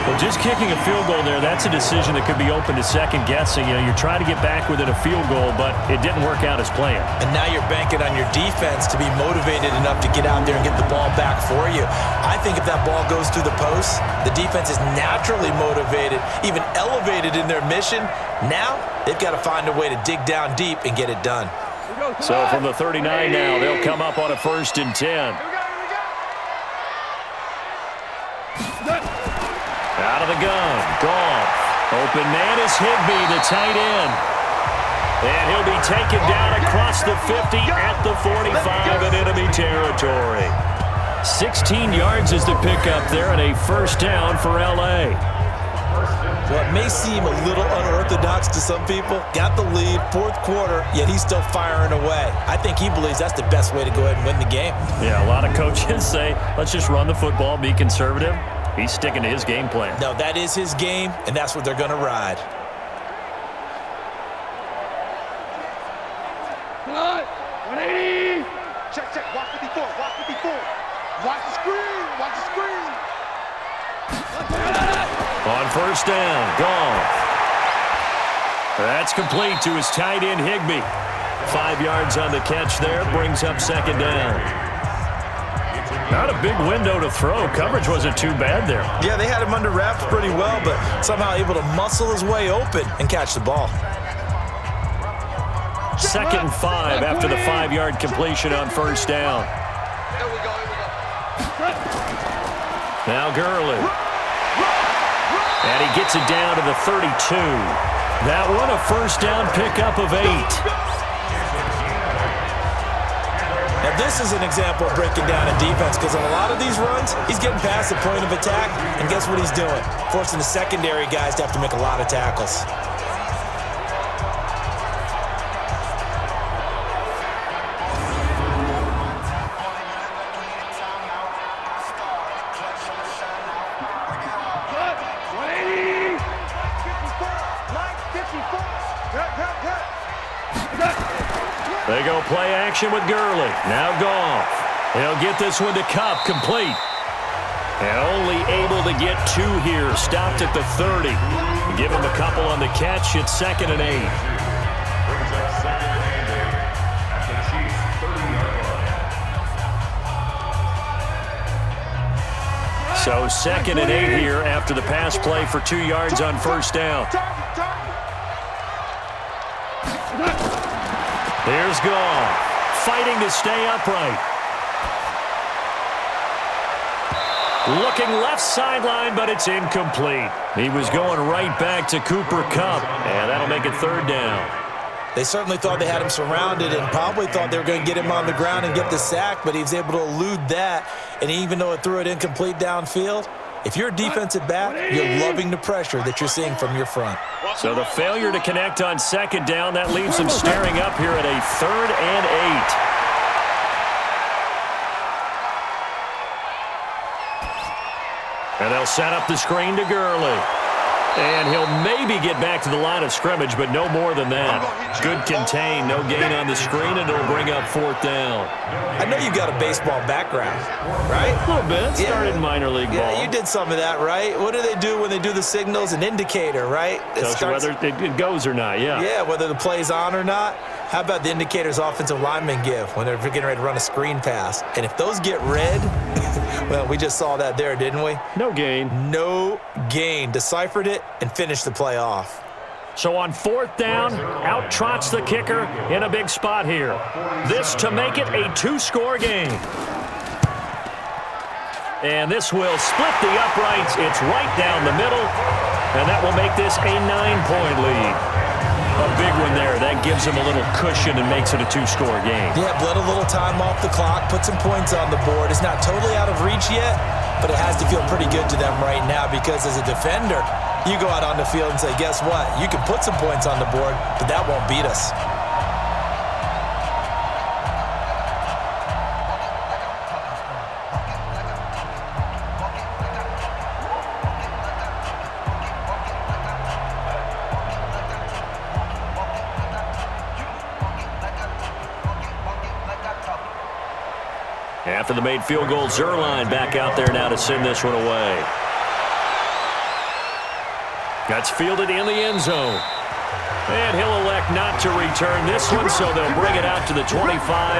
Well, just kicking a field goal there, that's a decision that could be open to second guessing. You know, you're trying to get back within a field goal, but it didn't work out as planned. And now you're banking on your defense to be motivated enough to get out there and get the ball back for you. I think if that ball goes through the post, the defense is naturally motivated, even elevated in their mission. Now they've got to find a way to dig down deep and get it done. So from the 39 now, they'll come up on a 1st and 10. Out of the gun, Goff. Open man is Higbee, the tight end. And he'll be taken down across the 50 at the 45 in enemy territory. 16 yards is the pickup there and a 1st down for L.A. Well, it may seem a little unorthodox to some people. Got the lead, 4th quarter, yet he's still firing away. I think he believes that's the best way to go ahead and win the game. Yeah, a lot of coaches say, let's just run the football, be conservative. He's sticking to his game plan. No, that is his game, and that's what they're going to ride. Cut. 180. Check, check. Watch 54. Watch 54. Watch the screen. Watch the screen. On 1st down, Goff. That's complete to his tight end, Higbee. 5 yards on the catch there, brings up 2nd down. Not a big window to throw. Coverage wasn't too bad there. Yeah, they had him under wraps pretty well, but somehow able to muscle his way open and catch the ball. 2nd and 5 after the 5-yard completion on 1st down. Here we go. Now Gurley. And he gets it down to the 32. That one a 1st down pickup of 8. Now, this is an example of breaking down a defense because on a lot of these runs, he's getting past the point of attack, and guess what he's doing? Forcing the secondary guys to have to make a lot of tackles. They go play action with Gurley. Now Goff. He'll get this one to Kupp, complete. And only able to get 2 here. Stopped at the 30. Give him a couple on the catch. It's 2nd and 8. Brings up 2nd and 8 at the Chiefs' 30-yard line. So 2nd and 8 here after the pass play for 2 yards on 1st down. There's Goff, fighting to stay upright. Looking left sideline, but it's incomplete. He was going right back to Cooper Kupp, and that'll make it 3rd down. They certainly thought they had him surrounded and probably thought they were going to get him on the ground and get the sack, but he was able to elude that, and even though it threw it incomplete downfield, if you're a defensive back, you're loving the pressure that you're seeing from your front. So the failure to connect on 2nd down, that leaves them staring up here at a 3rd and 8. And they'll set up the screen to Gurley. And he'll maybe get back to the line of scrimmage, but no more than that. Good contain, no gain on the screen, and it'll bring up 4th down. I know you've got a baseball background, right? A little bit. Started in minor league ball. Yeah, you did some of that, right? What do they do when they do the signals? An indicator, right? Tells you whether it goes or not, yeah. Yeah, whether the play's on or not. How about the indicators offensive linemen give when they're getting ready to run a screen pass? And if those get red, well, we just saw that there, didn't we? No gain. No gain. Deciphered it and finished the play off. So on 4th down, out trots the kicker in a big spot here. This to make it a 2-score game. And this will split the uprights. It's right down the middle. And that will make this a 9-point lead. A big one there. That gives them a little cushion and makes it a 2-score game. Yeah, bled a little time off the clock, put some points on the board. It's not totally out of reach yet, but it has to feel pretty good to them right now because as a defender, you go out on the field and say, guess what? You can put some points on the board, but that won't beat us. After the made field goal, Zerline back out there now to send this one away. That's fielded in the end zone. And he'll elect not to return this one, so they'll bring it out to the 25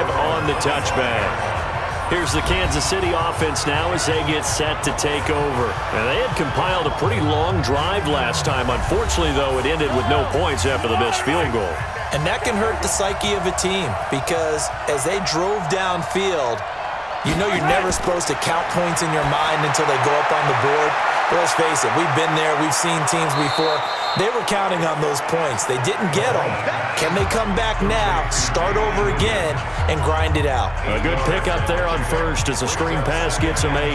on the touchback. Here's the Kansas City offense now as they get set to take over. And they had compiled a pretty long drive last time. Unfortunately, though, it ended with no points after the missed field goal. And that can hurt the psyche of a team because as they drove downfield, you know you're never supposed to count points in your mind until they go up on the board. But let's face it, we've been there. We've seen teams before. They were counting on those points. They didn't get them. Can they come back now, start over again, and grind it out? A good pick up there on first as a screen pass gets them 8.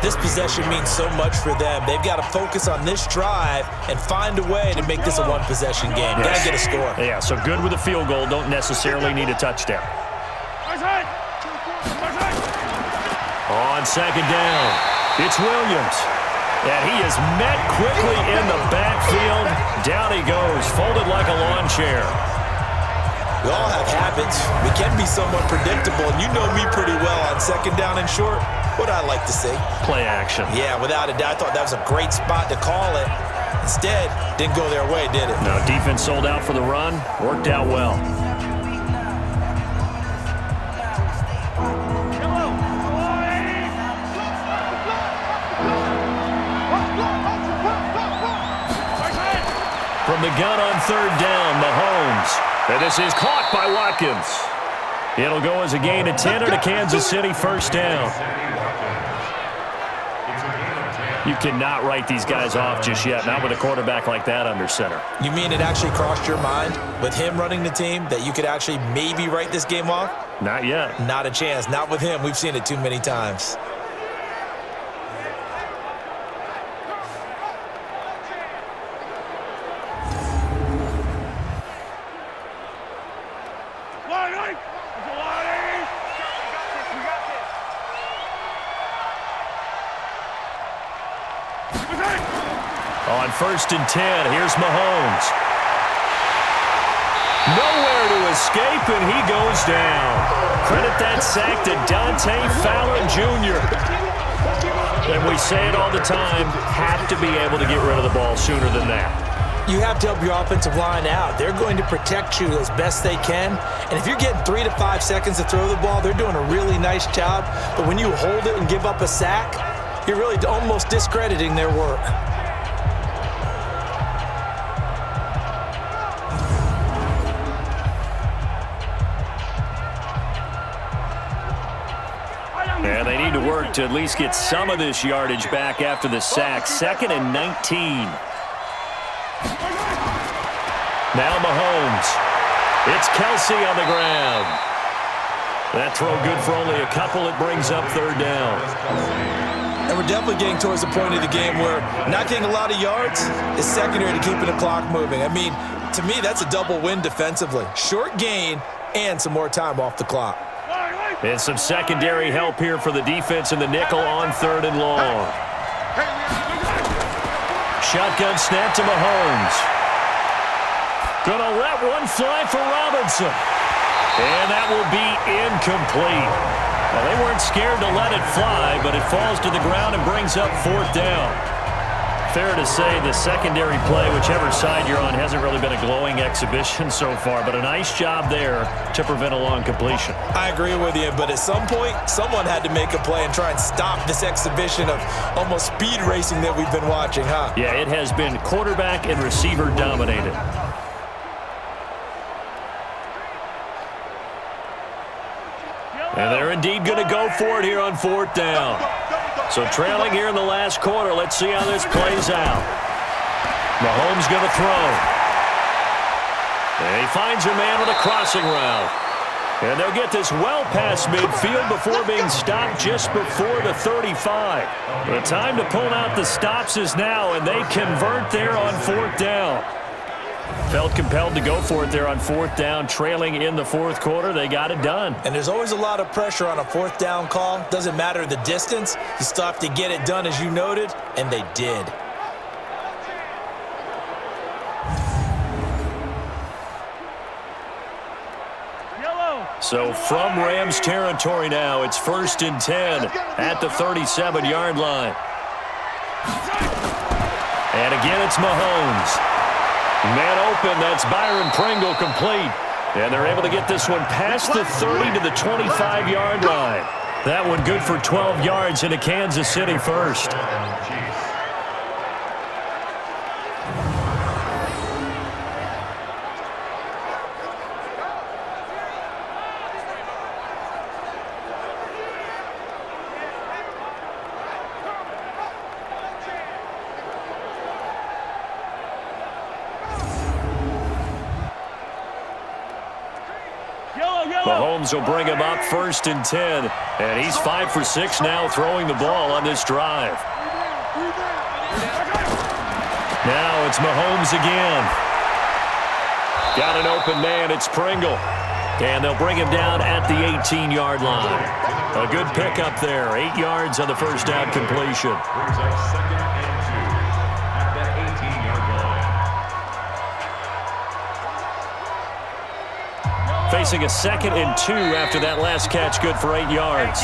This possession means so much for them. They've got to focus on this drive and find a way to make this a one-possession game. Got to get a score. Yeah, so good with a field goal. Don't necessarily need a touchdown. On second down, it's Williams. And he is met quickly in the backfield. Down he goes, folded like a lawn chair. We all have habits. We can be somewhat predictable, and you know me pretty well on second down and short. What I like to see. Play action. Yeah, without a doubt. I thought that was a great spot to call it. Instead, didn't go their way, did it? No, defense sold out for the run. Worked out well. From the gun on third down, Mahomes. And this is caught by Watkins. It'll go as a gain of 10 to Kansas City, first down. You cannot write these guys off just yet, not with a quarterback like that under center. You mean it actually crossed your mind with him running the team that you could actually maybe write this game off? Not yet. Not a chance. Not with him. We've seen it too many times. On first and 10, here's Mahomes. Nowhere to escape, and he goes down. Credit that sack to Dante Fowler Jr. And we say it all the time, have to be able to get rid of the ball sooner than that. You have to help your offensive line out. They're going to protect you as best they can. And if you're getting 3 to 5 seconds to throw the ball, they're doing a really nice job. But when you hold it and give up a sack, you're really almost discrediting their work. And they need to work to at least get some of this yardage back after the sack. 2nd and 19. Now Mahomes. It's Kelsey on the ground. That throw good for only a couple. It brings up third down. And we're definitely getting towards the point of the game where not getting a lot of yards is secondary to keeping the clock moving. I mean, to me, that's a double win defensively. Short gain and some more time off the clock. And some secondary help here for the defense in the nickel on third and long. Shotgun snap to Mahomes. Gonna let one fly for Robinson. And that will be incomplete. Well, they weren't scared to let it fly, but it falls to the ground and brings up fourth down. Fair to say the secondary play, whichever side you're on, hasn't really been a glowing exhibition so far, but a nice job there to prevent a long completion. I agree with you, but at some point, someone had to make a play and try and stop this exhibition of almost speed racing that we've been watching, huh? Yeah, it has been quarterback and receiver dominated. And they're indeed going to go for it here on fourth down. So trailing here in the last quarter, let's see how this plays out. Mahomes going to throw. And he finds a man with a crossing route. And they'll get this well past midfield before being stopped just before the 35. The time to pull out the stops is now, and they convert there on fourth down. Felt compelled to go for it there on fourth down, trailing in the fourth quarter. They got it done. And there's always a lot of pressure on a fourth down call. Doesn't matter the distance. You still have to get it done, as you noted, and they did. So from Rams territory now, it's 1st and 10 at the 37-yard line. And again, it's Mahomes. Man open, that's Byron Pringle complete. And they're able to get this one past the 30 to the 25-yard line. That one good for 12 yards into Kansas City first. Mahomes will bring him up 1st and 10. And he's 5 for 6 now throwing the ball on this drive. Now it's Mahomes again. Got an open man. It's Pringle. And they'll bring him down at the 18-yard line. A good pickup there. 8 yards on the first down completion. Brings up 2nd and 2 at that 18-yard line. Facing a 2nd and 2 after that last catch, good for 8 yards.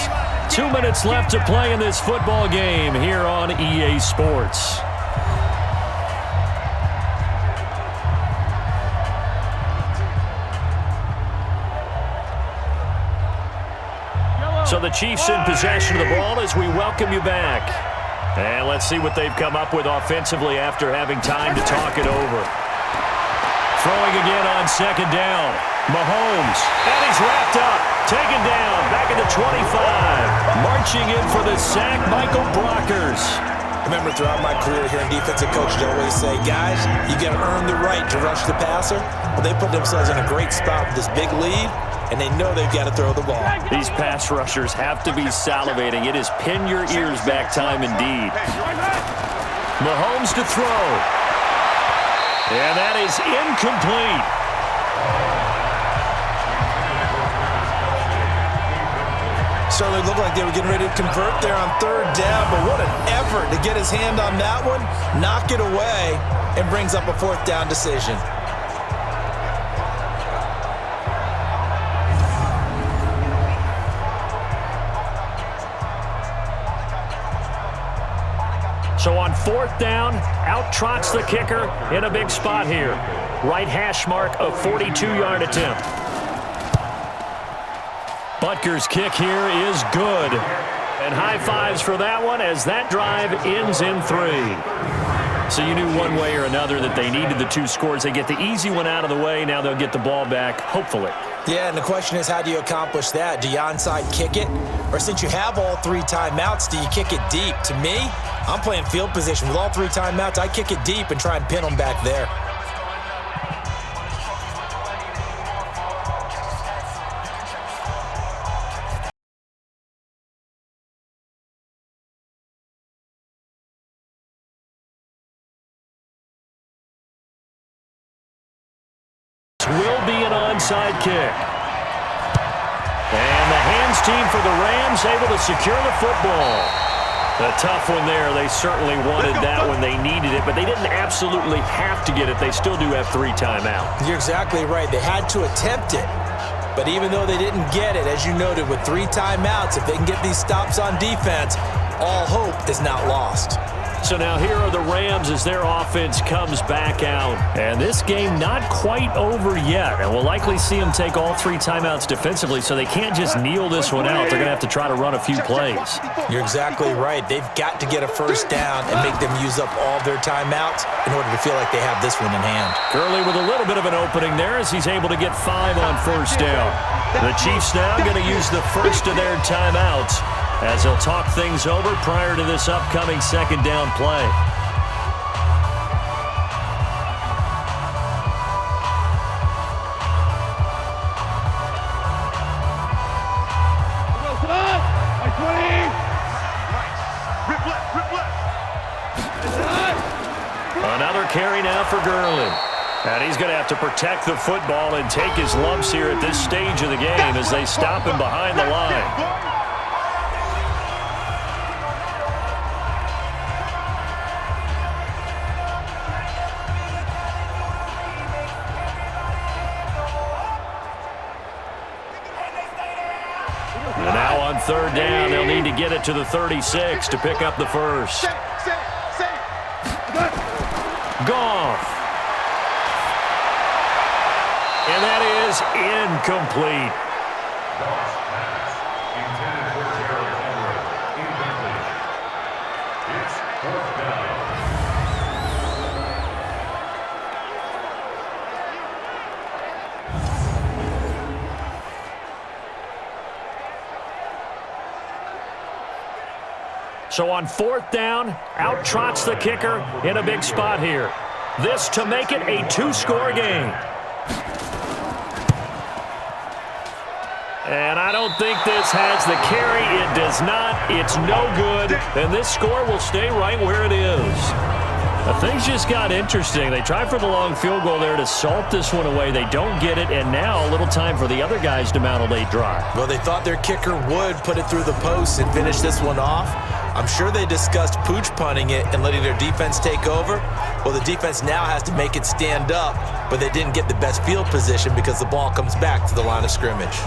2 minutes left to play in this football game here on EA Sports. So the Chiefs in possession of the ball as we welcome you back. And let's see what they've come up with offensively after having time to talk it over. Throwing again on 2nd down. Mahomes, and he's wrapped up, taken down, back at the 25. Marching in for the sack, Michael Brockers. Remember, throughout my career here in defensive coaches, I always say, guys, you got to earn the right to rush the passer. Well, they put themselves in a great spot with this big lead, and they know they've got to throw the ball. These pass rushers have to be salivating. It is pin your ears back time indeed. Mahomes to throw. And that is incomplete. Certainly looked like they were getting ready to convert there on 3rd down, but what an effort to get his hand on that one, knock it away, and brings up a 4th down decision. So on 4th down, out trots the kicker in a big spot here. Right hash mark of 42-yard attempt. Butker's kick here is good. And high fives for that one as that drive ends in 3. So you knew one way or another that they needed the 2 scores. They get the easy one out of the way. Now they'll get the ball back, hopefully. Yeah, and the question is, how do you accomplish that? Do you onside kick it? Or since you have all 3 timeouts, do you kick it deep? To me, I'm playing field position. With all 3 timeouts, I kick it deep and try and pin them back there. Will be an onside kick. And the hands team for the Rams able to secure the football. A tough one there. They certainly wanted that one. They needed it, but they didn't absolutely have to get it. They still do have 3 timeouts. You're exactly right. They had to attempt it. But even though they didn't get it, as you noted, with 3 timeouts, if they can get these stops on defense, all hope is not lost. So now here are the Rams as their offense comes back out. And this game not quite over yet. And we'll likely see them take all 3 timeouts defensively, so they can't just kneel this one out. They're going to have to try to run a few plays. You're exactly right. They've got to get a 1st down and make them use up all their timeouts in order to feel like they have this one in hand. Gurley with a little bit of an opening there as he's able to get 5 on 1st down. The Chiefs now going to use the first of their timeouts as they'll talk things over prior to this upcoming 2nd down play. Another carry now for Gurley. And he's going to have to protect the football and take his lumps here at this stage of the game as they stop him behind the line. And now on 3rd down, they'll need to get it to the 36 to pick up the first. Goff. And that is incomplete. Goff's pass intended for Gerald Everett. Incomplete. It's 4th down. So on 4th down, out trots the kicker in a big spot here. This to make it a 2-score game. And I don't think this has the carry. It does not. It's no good. And this score will stay right where it is. Now, things just got interesting. They tried for the long field goal there to salt this one away. They don't get it, and now a little time for the other guys to mount a late drive. Well, they thought their kicker would put it through the post and finish this one off. I'm sure they discussed pooch punting it and letting their defense take over. Well, the defense now has to make it stand up, but they didn't get the best field position because the ball comes back to the line of scrimmage.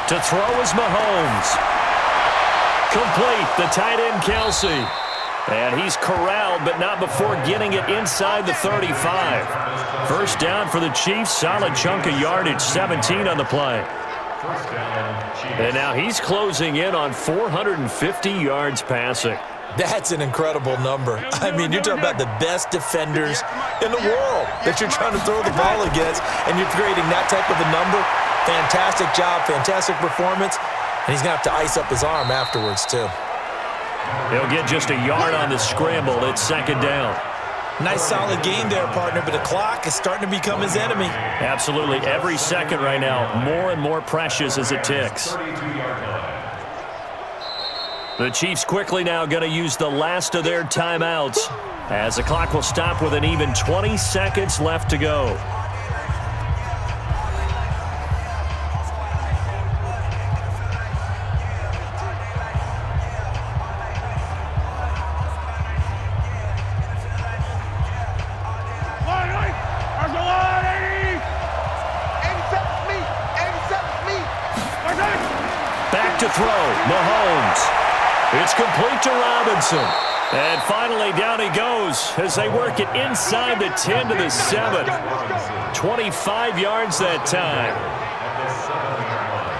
To throw is Mahomes. Complete, the tight end Kelsey. And he's corralled, but not before getting it inside the 35. First down for the Chiefs, solid chunk of yardage, 17 on the play. First down, Chiefs. And now he's closing in on 450 yards passing. That's an incredible number. I mean, you're talking about the best defenders in the world that you're trying to throw the ball against, and you're creating that type of a number. Fantastic job, fantastic performance, and he's going to have to ice up his arm afterwards, too. He'll get just a yard on the scramble. It's 2nd down. Nice solid game there, partner, but the clock is starting to become his enemy. Absolutely. Every second right now, more and more precious as it ticks. 32-yard line. The Chiefs quickly now going to use the last of their timeouts as the clock will stop with an even 20 seconds left to go. Back to throw, Mahomes. It's complete to Robinson. And finally, down he goes as they work it inside the 10 to the 7. 25 yards that time. At the 7-yard line.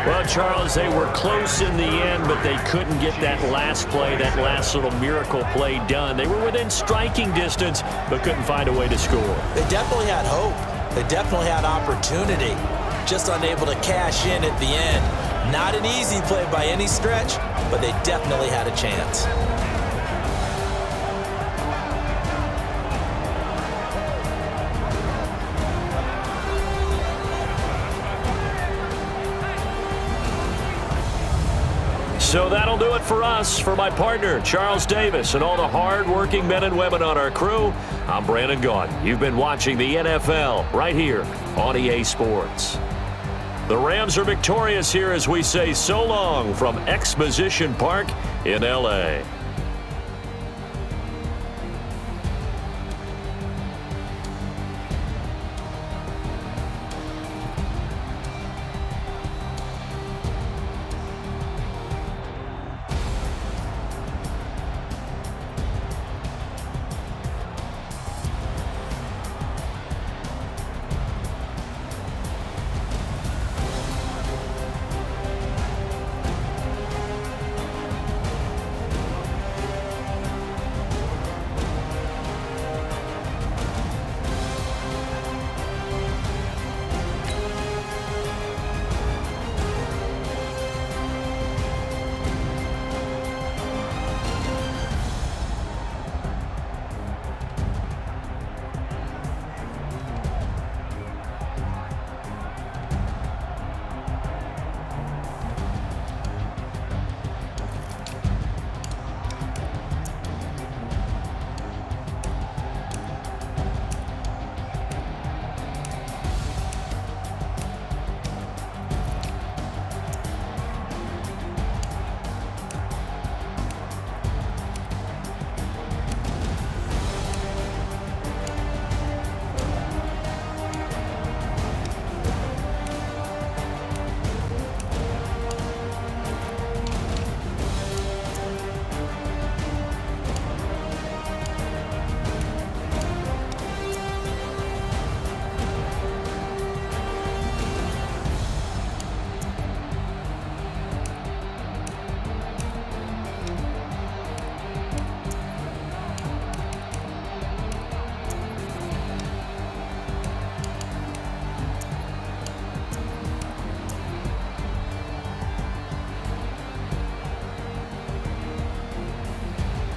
Well, Charles, they were close in the end, but they couldn't get that last play, that last little miracle play done. They were within striking distance, but couldn't find a way to score. They definitely had hope. They definitely had opportunity. Just unable to cash in at the end. Not an easy play by any stretch, but they definitely had a chance. So that'll do it for us. For my partner, Charles Davis, and all the hard-working men and women on our crew, I'm Brandon Gaudin. You've been watching the NFL right here on EA Sports. The Rams are victorious here as we say so long from Exposition Park in L.A.